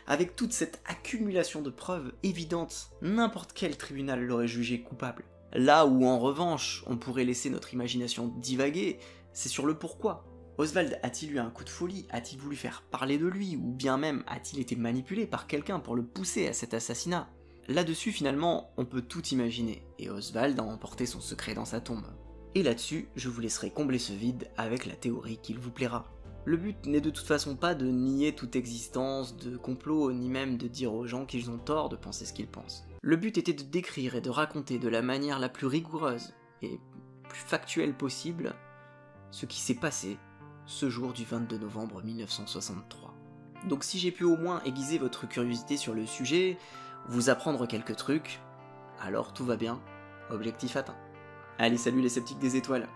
Avec toute cette accumulation de preuves évidentes, n'importe quel tribunal l'aurait jugé coupable. Là où en revanche, on pourrait laisser notre imagination divaguer, c'est sur le pourquoi. Oswald a-t-il eu un coup de folie? A-t-il voulu faire parler de lui? Ou bien même a-t-il été manipulé par quelqu'un pour le pousser à cet assassinat? Là-dessus finalement, on peut tout imaginer, et Oswald a emporté son secret dans sa tombe. Et là-dessus, je vous laisserai combler ce vide avec la théorie qu'il vous plaira. Le but n'est de toute façon pas de nier toute existence de complot, ni même de dire aux gens qu'ils ont tort de penser ce qu'ils pensent. Le but était de décrire et de raconter de la manière la plus rigoureuse et plus factuelle possible ce qui s'est passé ce jour du 22 novembre 1963. Donc si j'ai pu au moins aiguiser votre curiosité sur le sujet, vous apprendre quelques trucs, alors tout va bien, objectif atteint. Allez, salut les sceptiques des étoiles.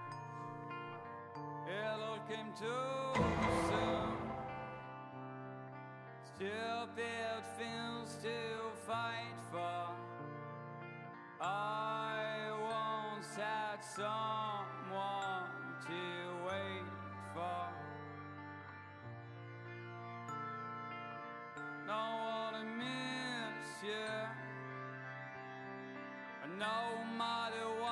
No matter what